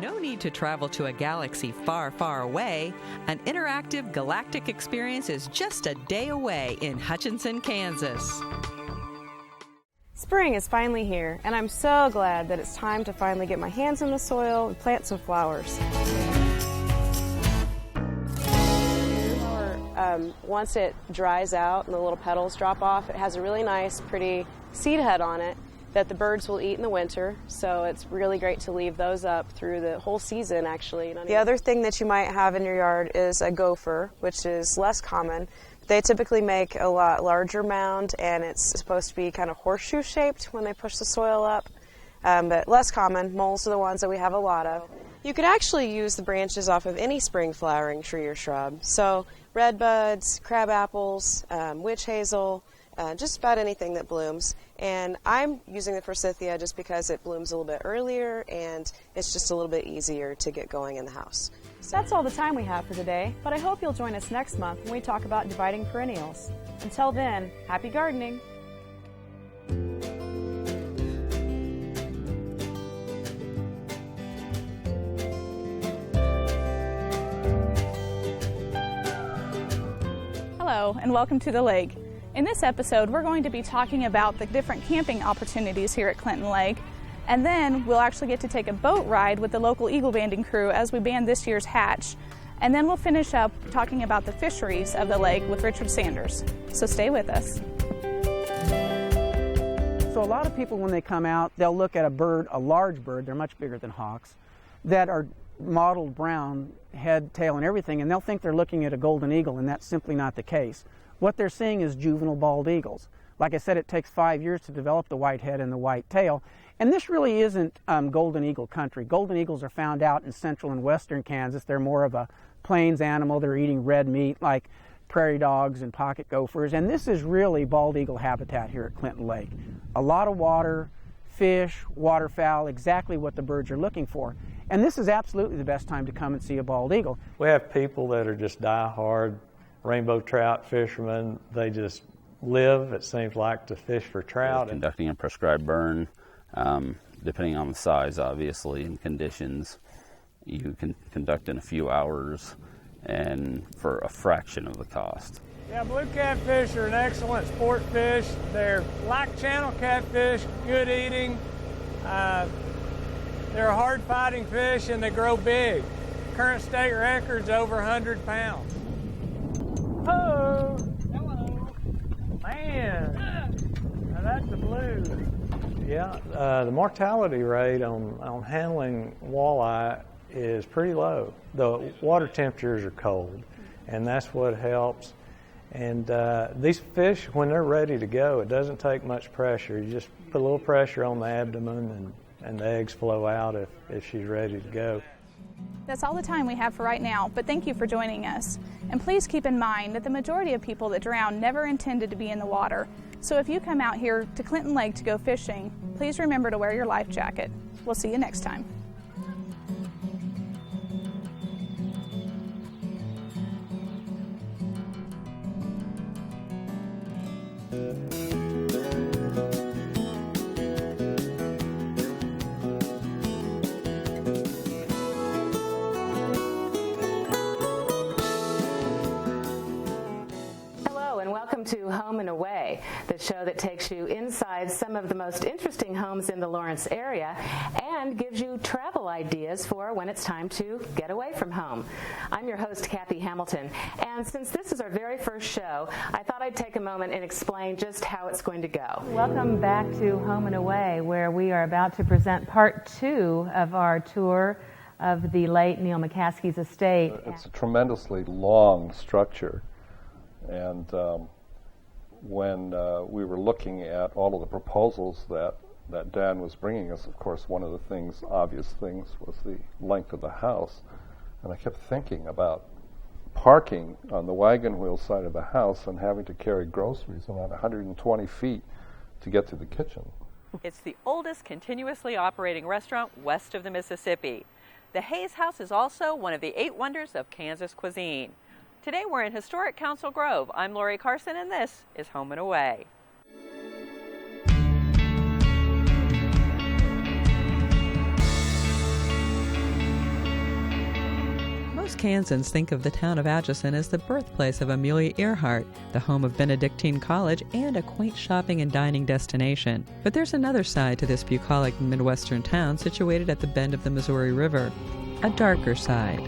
Speaker 3: No need to travel to a galaxy far, far away. An interactive galactic experience is just a day away in Hutchinson, Kansas.
Speaker 16: Spring is finally here, and I'm so glad that it's time to finally get my hands in the soil and plant some flowers. Once it dries out and the little petals drop off, it has a really nice, pretty seed head on it that the birds will eat in the winter, so it's really great to leave those up through the whole season, actually. The other thing that you might have in your yard is a gopher, which is less common. They typically make a lot larger mound, and it's supposed to be kind of horseshoe shaped when they push the soil up, but less common. Moles are the ones that we have a lot of. You could actually use the branches off of any spring flowering tree or shrub, so redbuds, crab apples, witch hazel, just about anything that blooms. And I'm using the forsythia just because it blooms a little bit earlier and it's just a little bit easier to get going in the house. So that's all the time we have for today, but I hope you'll join us next month when we talk about dividing perennials. Until then, happy gardening!
Speaker 17: Hello, and welcome to the lake. In this episode, we're going to be talking about the different camping opportunities here at Clinton Lake, and then we'll actually get to take a boat ride with the local eagle banding crew as we band this year's hatch. And then we'll finish up talking about the fisheries of the lake with Richard Sanders. So stay with us.
Speaker 22: So a lot of people, when they come out, they'll look at a bird, a large bird, they're much bigger than hawks, that are mottled brown, head, tail, and everything, and they'll think they're looking at a golden eagle, and that's simply not the case. What they're seeing is juvenile bald eagles. Like I said, it takes 5 years to develop the white head and the white tail, and this really isn't golden eagle country. Golden eagles are found out in central and western Kansas. They're more of a plains animal. They're eating red meat like prairie dogs and pocket gophers, and this is really bald eagle habitat here at Clinton Lake. A lot of water, fish, waterfowl, exactly what the birds are looking for. And this is absolutely the best time to come and see a bald eagle.
Speaker 18: We have people that are just die-hard rainbow trout fishermen. They just live, it seems like, to fish for trout.
Speaker 21: Conducting a prescribed burn, depending on the size, obviously, and conditions, you can conduct in a few hours and for a fraction of the cost.
Speaker 27: Yeah, blue catfish are an excellent sport fish. They're like channel catfish, good eating. They're a hard-fighting fish and they grow big. Current state record's over 100 pounds. Oh, hello. Man, now that's a blue.
Speaker 18: Yeah, the mortality rate on handling walleye is pretty low. The water temperatures are cold, and that's what helps. And these fish, when they're ready to go, it doesn't take much pressure. You just put a little pressure on the abdomen and the eggs flow out if she's ready to go.
Speaker 17: That's all the time we have for right now, but thank you for joining us. And please keep in mind that the majority of people that drown never intended to be in the water. So if you come out here to Clinton Lake to go fishing, please remember to wear your life jacket. We'll see you next time.
Speaker 26: To Home and Away, the show that takes you inside some of the most interesting homes in the Lawrence area and gives you travel ideas for when it's time to get away from home. I'm your host, Kathy Hamilton, and since this is our very first show, I thought I'd take a moment and explain just how it's going to go.
Speaker 28: Welcome back to Home and Away, where we are about to present part 2 of our tour of the late Neil McCaskey's estate.
Speaker 29: It's a tremendously long structure, and when we were looking at all of the proposals that Dan was bringing us, of course, one of the obvious things was the length of the house. And I kept thinking about parking on the wagon wheel side of the house and having to carry groceries about 120 feet to get to the kitchen.
Speaker 6: It's the oldest continuously operating restaurant west of the Mississippi. The Hayes House is also one of the 8 wonders of Kansas cuisine. Today we're in historic Council Grove. I'm Lori Carson and this is Home and Away.
Speaker 3: Most Kansans think of the town of Atchison as the birthplace of Amelia Earhart, the home of Benedictine College, and a quaint shopping and dining destination. But there's another side to this bucolic Midwestern town situated at the bend of the Missouri River, a darker side.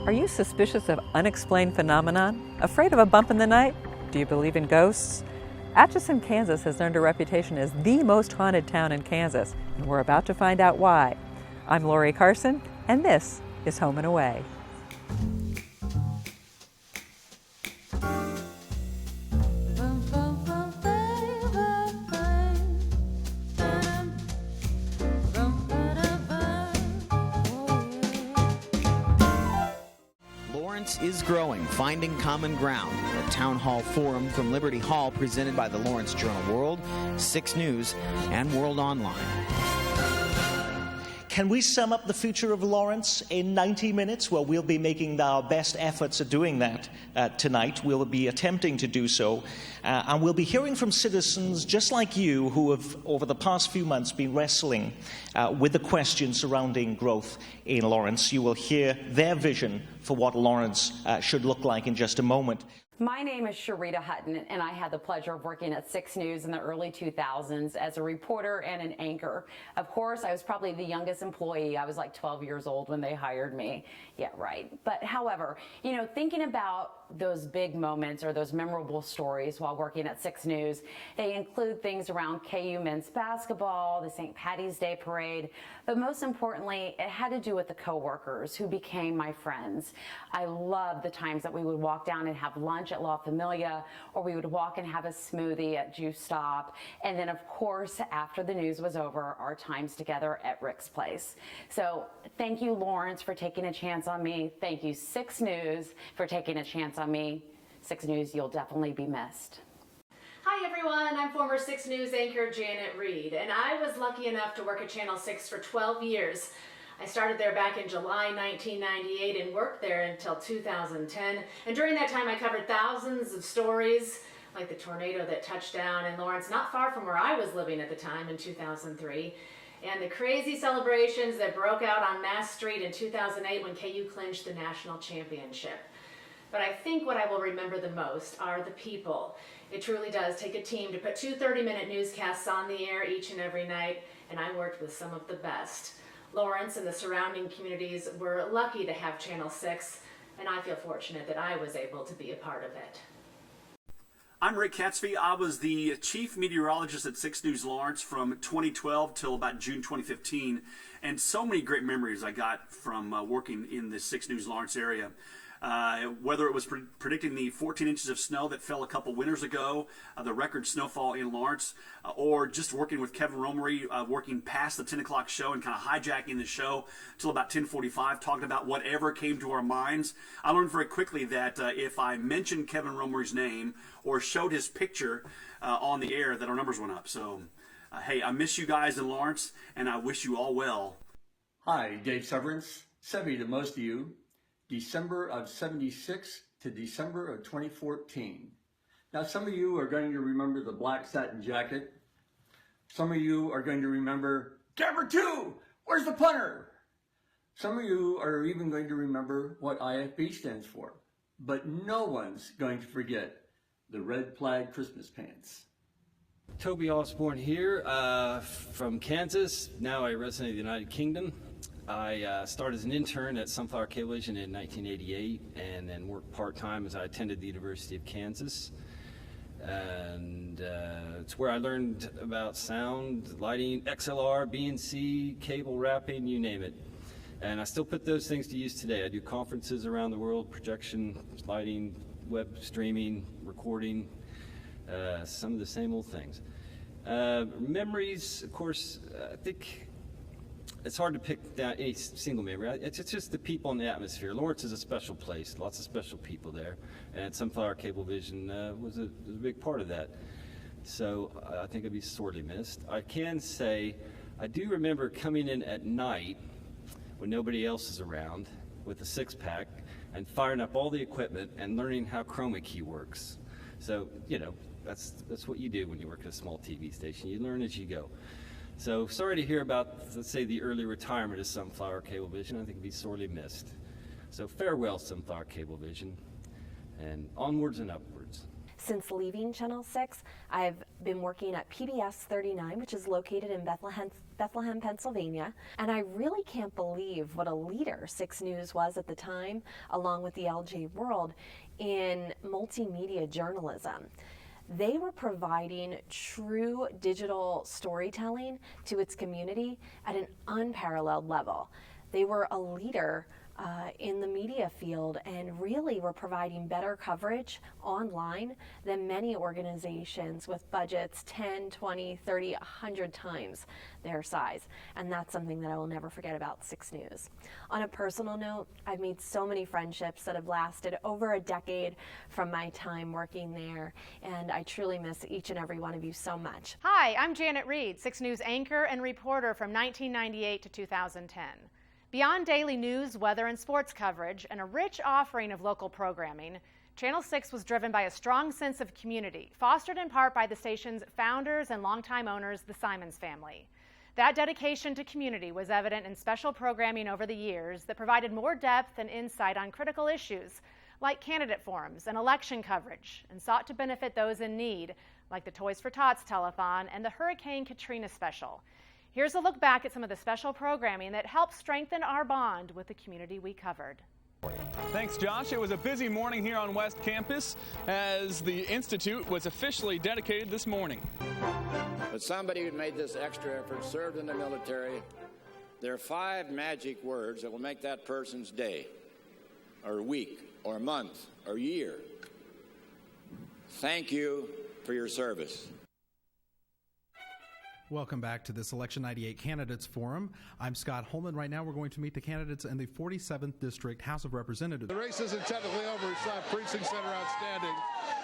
Speaker 6: Are you suspicious of unexplained phenomenon? Afraid of a bump in the night? Do you believe in ghosts? Atchison, Kansas has earned a reputation as the most haunted town in Kansas, and we're about to find out why. I'm Lori Carson, and this is Home and Away.
Speaker 1: Lawrence is growing, finding common ground. A town hall forum from Liberty Hall presented by the Lawrence Journal-World, 6 News, and World Online.
Speaker 8: Can we sum up the future of Lawrence in 90 minutes? Well, we'll be making our best efforts at doing that tonight. We'll be attempting to do so. And we'll be hearing from citizens just like you who have, over the past few months, been wrestling with the questions surrounding growth in Lawrence. You will hear their vision for what Lawrence should look like in just a moment.
Speaker 9: My name is Sharita Hutton, and I had the pleasure of working at 6 News in the early 2000s as a reporter and an anchor. Of course, I was probably the youngest employee. I was like 12 years old when they hired me. Yeah, right. But however, you know, thinking about those big moments or those memorable stories while working at 6 News, they include things around KU men's basketball, the St. Patty's Day parade, but most importantly, it had to do with the coworkers who became my friends. I loved the times that we would walk down and have lunch at La Familia, or we would walk and have a smoothie at Juice Stop, and then of course, after the news was over, our times together at Rick's Place. So thank you, Lawrence, for taking a chance on me. Thank you, 6 News, for taking a chance on me. 6 News, you'll definitely be missed.
Speaker 10: Hi everyone, I'm former 6 News anchor Janet Reed, and I was lucky enough to work at Channel 6 for 12 years. I started there back in July 1998 and worked there until 2010. And during that time I covered thousands of stories, like the tornado that touched down in Lawrence, not far from where I was living at the time in 2003, and the crazy celebrations that broke out on Mass Street in 2008 when KU clinched the national championship. But I think what I will remember the most are the people. It truly does take a team to put 2 30-minute newscasts on the air each and every night, and I worked with some of the best. Lawrence and the surrounding communities were lucky to have Channel 6, and I feel fortunate that I was able to be a part of it.
Speaker 15: I'm Rick Catsby. I was the chief meteorologist at 6 News Lawrence from 2012 till about June 2015, and so many great memories I got from working in the 6 News Lawrence area. Whether it was predicting the 14 inches of snow that fell a couple winters ago, the record snowfall in Lawrence, or just working with Kevin Romery, working past the 10 o'clock show and kind of hijacking the show till about 10:45, talking about whatever came to our minds. I learned very quickly that if I mentioned Kevin Romery's name or showed his picture on the air, that our numbers went up. So, hey, I miss you guys in Lawrence, and I wish you all well.
Speaker 19: Hi, Dave Severance. 70 to most of you. December of 76 to December of 2014. Now, some of you are going to remember the black satin jacket. Some of you are going to remember, Camera 2, where's the punter? Some of you are even going to remember what IFB stands for. But no one's going to forget the red plaid Christmas pants.
Speaker 20: Toby Osborne here from Kansas. Now I reside in the United Kingdom. I started as an intern at Sunflower Cablevision in 1988 and then worked part-time as I attended the University of Kansas. And it's where I learned about sound, lighting, XLR, BNC, cable wrapping, you name it. And I still put those things to use today. I do conferences around the world, projection, lighting, web streaming, recording, some of the same old things. Memories, of course, I think it's hard to pick down any single memory. It's just the people and the atmosphere. Lawrence is a special place, lots of special people there, and Sunflower Cablevision was a big part of that. So I think it'd be sorely missed. I can say I do remember coming in at night when nobody else is around with a six-pack and firing up all the equipment and learning how chroma key works. So, you know, that's what you do when you work at a small TV station. You learn as you go. So sorry to hear about, let's say, the early retirement of Sunflower Cablevision. I think it'd be sorely missed. So farewell, Sunflower Cablevision, and onwards and upwards.
Speaker 2: Since leaving Channel 6, I've been working at PBS 39, which is located in Bethlehem, Pennsylvania, and I really can't believe what a leader 6 News was at the time, along with the LJ World, in multimedia journalism. They were providing true digital storytelling to its community at an unparalleled level. They were a leader in the media field and really were providing better coverage online than many organizations with budgets 10, 20, 30, 100 times their size. And that's something that I will never forget about 6 News. On a personal note, I've made so many friendships that have lasted over a decade from my time working there, and I truly miss each and every one of you so much.
Speaker 4: Hi, I'm Janet Reed, 6 News anchor and reporter from 1998 to 2010. Beyond daily news, weather, and sports coverage, and a rich offering of local programming, Channel 6 was driven by a strong sense of community, fostered in part by the station's founders and longtime owners, the Simons family. That dedication to community was evident in special programming over the years that provided more depth and insight on critical issues, like candidate forums and election coverage, and sought to benefit those in need, like the Toys for Tots telethon and the Hurricane Katrina special. Here's a look back at some of the special programming that helped strengthen our bond with the community we covered.
Speaker 5: Thanks, Josh. It was a busy morning here on West Campus as the Institute was officially dedicated this morning.
Speaker 7: But somebody who made this extra effort served in the military. There are 5 magic words that will make that person's day, or week, or month, or year. Thank you for your service.
Speaker 12: Welcome back to this Election 98 Candidates Forum. I'm Scott Holman. Right now we're going to meet the candidates in the 47th District House of Representatives.
Speaker 14: The race isn't technically over. We still have precinct center outstanding.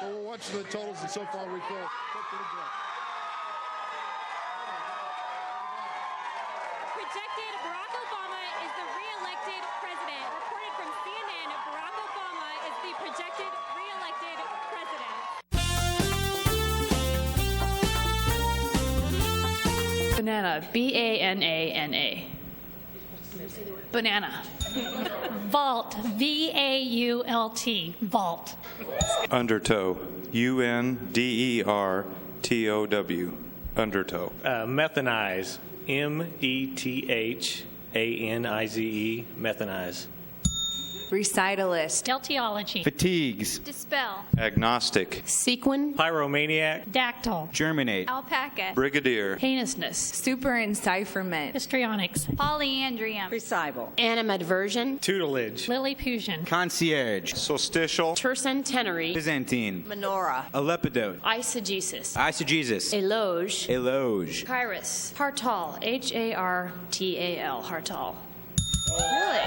Speaker 14: But we're watching the totals, and so far we feel pretty good.
Speaker 23: Projected Barack Obama is the re-elected president. Reported from CNN, Barack Obama is the projected re-elected president.
Speaker 24: Banana, B-A-N-A-N-A. Banana. Vault, V-A-U-L-T, vault.
Speaker 25: Undertow, U-N-D-E-R-T-O-W, undertow.
Speaker 30: Methanize, M-E-T-H-A-N-I-Z-E, methanize.
Speaker 24: Recitalist. Deltiology.
Speaker 25: Fatigues.
Speaker 24: Dispel.
Speaker 25: Agnostic.
Speaker 24: Sequin.
Speaker 30: Pyromaniac.
Speaker 24: Dactyl.
Speaker 25: Germinate.
Speaker 24: Alpaca.
Speaker 25: Brigadier.
Speaker 24: Heinousness.
Speaker 31: Super encipherment.
Speaker 24: Histrionics. Polyandrium.
Speaker 31: Recital. Animadversion.
Speaker 30: Tutelage.
Speaker 24: Lilliputian.
Speaker 25: Concierge. Solstitial.
Speaker 31: Tercentenary.
Speaker 25: Byzantine.
Speaker 31: Menorah.
Speaker 25: Alepidote.
Speaker 24: Eisegesis.
Speaker 25: Eisegesis.
Speaker 31: Eloge.
Speaker 25: Eloge.
Speaker 24: Kyrus. Hartal. H-A-R-T-A-L. Hartal.
Speaker 23: Really?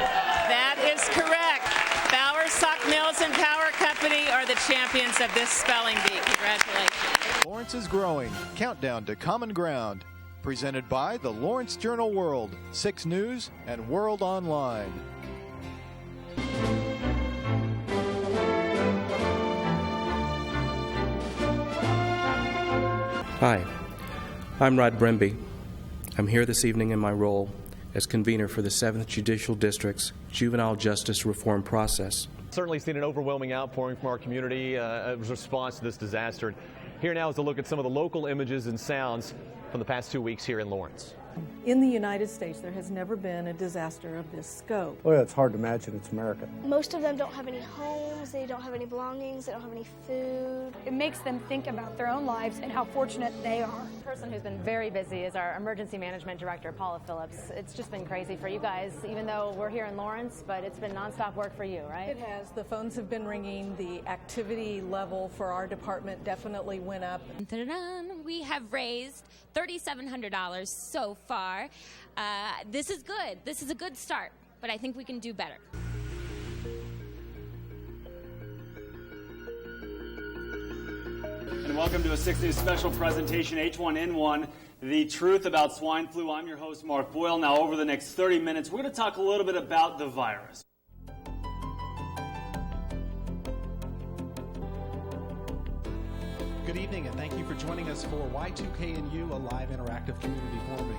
Speaker 23: That is correct. Bauer, Sock Mills, and Power Company are the champions of this spelling bee. Congratulations.
Speaker 32: Lawrence is growing. Countdown to Common Ground. Presented by the Lawrence Journal World, 6 News, and World Online.
Speaker 33: Hi, I'm Rod Brimby. I'm here this evening in my role as convener for the 7th Judicial District's Juvenile Justice Reform Process.
Speaker 34: Certainly seen an overwhelming outpouring from our community as a response to this disaster. Here now is a look at some of the local images and sounds from the past 2 weeks here in Lawrence.
Speaker 35: In the United States, there has never been a disaster of this scope.
Speaker 36: Well, it's hard to imagine. It's America.
Speaker 37: Most of them don't have any homes, they don't have any belongings, they don't have any food.
Speaker 24: It makes them think about their own lives and how fortunate they are.
Speaker 4: The person who's been very busy is our Emergency Management Director, Paula Phillips. It's just been crazy for you guys, even though we're here in Lawrence, but it's been nonstop work for you, right?
Speaker 35: It has. The phones have been ringing. The activity level for our department definitely went up.
Speaker 38: We have raised $3,700 so
Speaker 1: far. This is good. This is a good start, but I think we can do better.
Speaker 3: And welcome to a 6 News special presentation, H1N1, the truth about swine flu. I'm your host, Mark Boyle. Now, over the next 30 minutes, we're going to talk a little bit about the virus.
Speaker 12: Good evening, and thank you for joining us for Y2KNU, a live interactive community forum.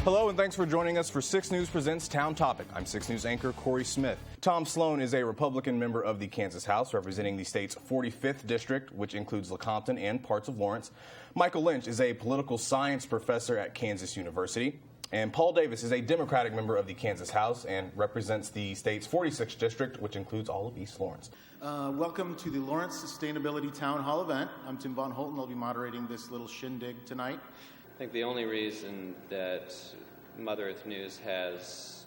Speaker 6: Hello, and thanks for joining us for 6 News Presents Town Topic. I'm 6 News anchor Corey Smith. Tom Sloan is a Republican member of the Kansas House, representing the state's 45th district, which includes Lecompton and parts of Lawrence. Michael Lynch is a political science professor at Kansas University. And Paul Davis is a Democratic member of the Kansas House and represents the state's 46th district, which includes all of East Lawrence.
Speaker 8: Welcome to the Lawrence Sustainability Town Hall event. I'm Tim Von Holten. I'll be moderating this little shindig tonight.
Speaker 9: I think the only reason that Mother Earth News has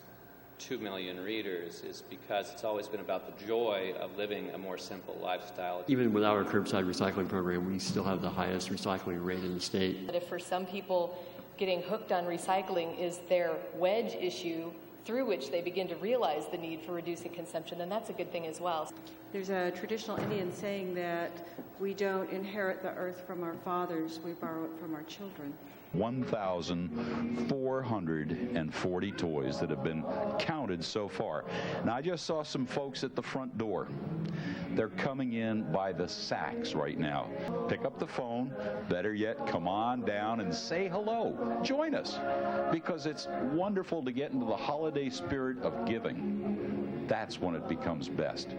Speaker 9: 2 million readers is because it's always been about the joy of living a more simple lifestyle.
Speaker 10: Even without our curbside recycling program, we still have the highest recycling rate in the state.
Speaker 11: If for some people getting hooked on recycling is their wedge issue through which they begin to realize the need for reducing consumption, then that's a good thing as well.
Speaker 13: There's a traditional Indian saying that we don't inherit the earth from our fathers, we borrow it from our children.
Speaker 16: 1,440 toys that have been counted so far. Now, I just saw some folks at the front door. They're coming in by the sacks right now. Pick up the phone, better yet, come on down and say hello. Join us, because it's wonderful to get into the holiday spirit of giving. That's when it becomes best.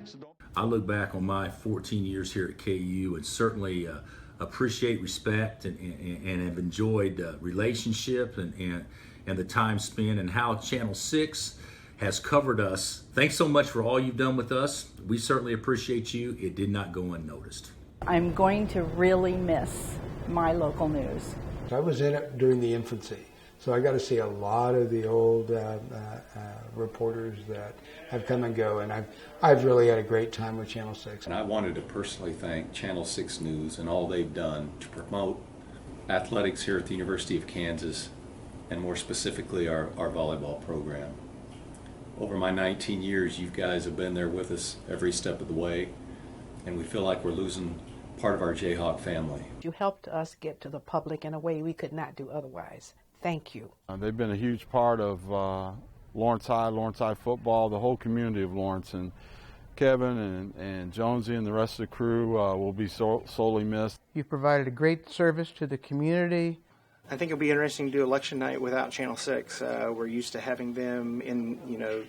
Speaker 16: So
Speaker 17: I look back on my 14 years here at KU and certainly appreciate, respect, and have enjoyed relationship and the time spent, and how Channel 6 has covered us. Thanks so much for all you've done with us. We certainly appreciate you. It did not go unnoticed.
Speaker 35: I'm going to really miss my local news.
Speaker 36: I was in it during the infancy, so I got to see a lot of the old reporters that have come and go, and I've really had a great time with Channel 6.
Speaker 18: And I wanted to personally thank Channel 6 News and all they've done to promote athletics here at the University of Kansas, and more specifically our volleyball program. Over my 19 years, you guys have been there with us every step of the way, and we feel like we're losing part of our Jayhawk family.
Speaker 35: You helped us get to the public in a way we could not do otherwise. Thank you.
Speaker 21: They've been a huge part of Lawrence High football, the whole community of Lawrence, and Kevin and Jonesy and the rest of the crew will be sorely missed.
Speaker 35: You've provided a great service to the community.
Speaker 22: I think it'll be interesting to do election night without Channel 6. We're used to having them in,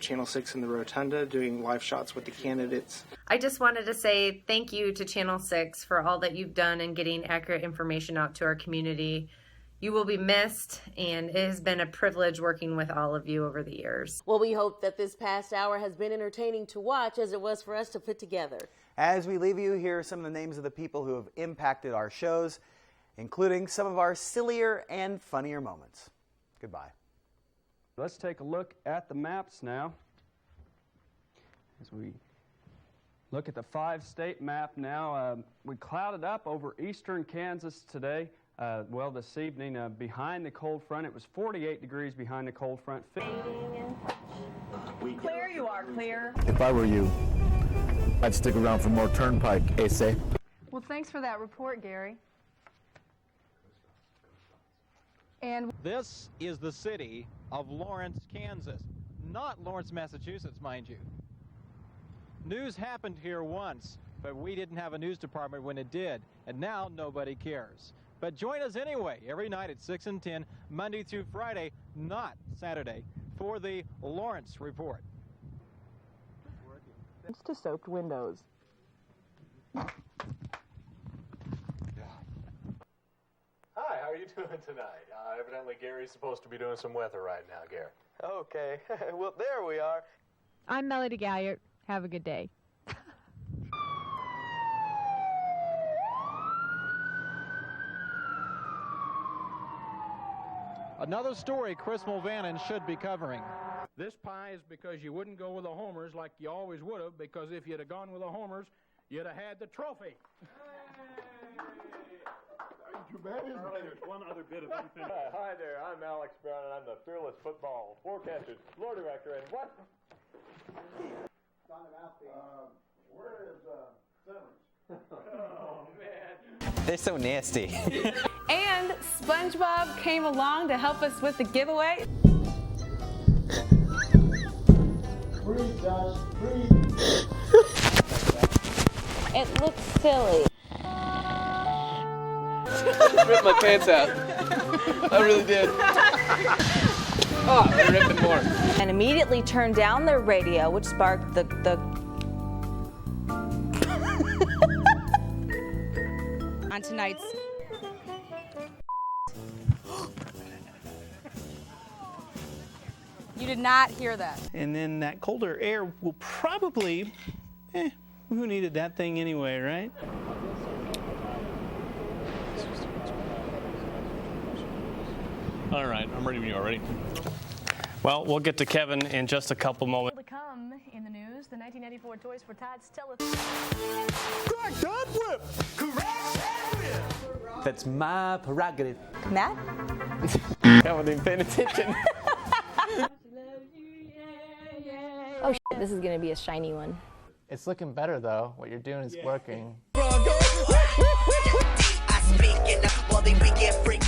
Speaker 22: Channel 6 in the Rotunda doing live shots with the candidates.
Speaker 26: I just wanted to say thank you to Channel 6 for all that you've done in getting accurate information out to our community. You will be missed, and it has been a privilege working with all of you over the years.
Speaker 27: Well, we hope that this past hour has been entertaining to watch as it was for us to put together.
Speaker 28: As we leave you, here are some of the names of the people who have impacted our shows, including some of our sillier and funnier moments. Goodbye.
Speaker 20: Let's take a look at the maps now. As we look at the 5-state map now, we clouded up over eastern Kansas today. This evening, behind the cold front, it was 48 degrees behind the cold front.
Speaker 24: Clear you are, clear.
Speaker 29: If I were you, I'd stick around for more turnpike, Asa.
Speaker 24: Well, thanks for that report, Gary. And
Speaker 38: this is the city of Lawrence, Kansas, not Lawrence, Massachusetts, mind you. News happened here once, but we didn't have a news department when it did, and now nobody cares. But join us anyway, every night at 6 and 10, Monday through Friday, not Saturday, for the Lawrence Report.
Speaker 35: It's to soaked windows.
Speaker 34: Hi, how are you doing tonight? Evidently Gary's supposed to be doing some weather right now, Gary.
Speaker 28: Okay, well, there we are.
Speaker 39: I'm Melody Galliard. Have a good day.
Speaker 38: Another story Chris Mulvannon should be covering.
Speaker 40: This pie is because you wouldn't go with the homers like you always would have, because if you'd have gone with the homers, you'd have had the trophy. Thank
Speaker 1: There's one other bit of unfinished.
Speaker 2: Hi there, I'm Alex Brown, and I'm the Fearless Football Forecasters floor director. And what?
Speaker 1: Where is Simmons? Oh, man.
Speaker 3: They're so nasty.
Speaker 4: And SpongeBob came along to help us with the giveaway.
Speaker 1: Breathe, Josh, breathe.
Speaker 27: It looks silly.
Speaker 3: Ripped my pants out. I really did. Oh, they're ripping more.
Speaker 27: And immediately turned down their radio, which sparked the
Speaker 5: on tonight's You did not hear that.
Speaker 6: And then that colder air will probably, who needed that thing anyway, right?
Speaker 7: All right, I'm ready when you are. Ready? Well, we'll get to Kevin in just a couple moments.
Speaker 8: To come in the news, the 1994 Toys for Tots tell us.
Speaker 3: Correct that whip! Correct that whip! That's my prerogative.
Speaker 27: Matt?
Speaker 3: I wasn't even paying attention.
Speaker 6: Oh, shit, this is going to be a shiny one.
Speaker 3: It's looking better, though. What you're doing is working.
Speaker 6: I speak enough, we get free.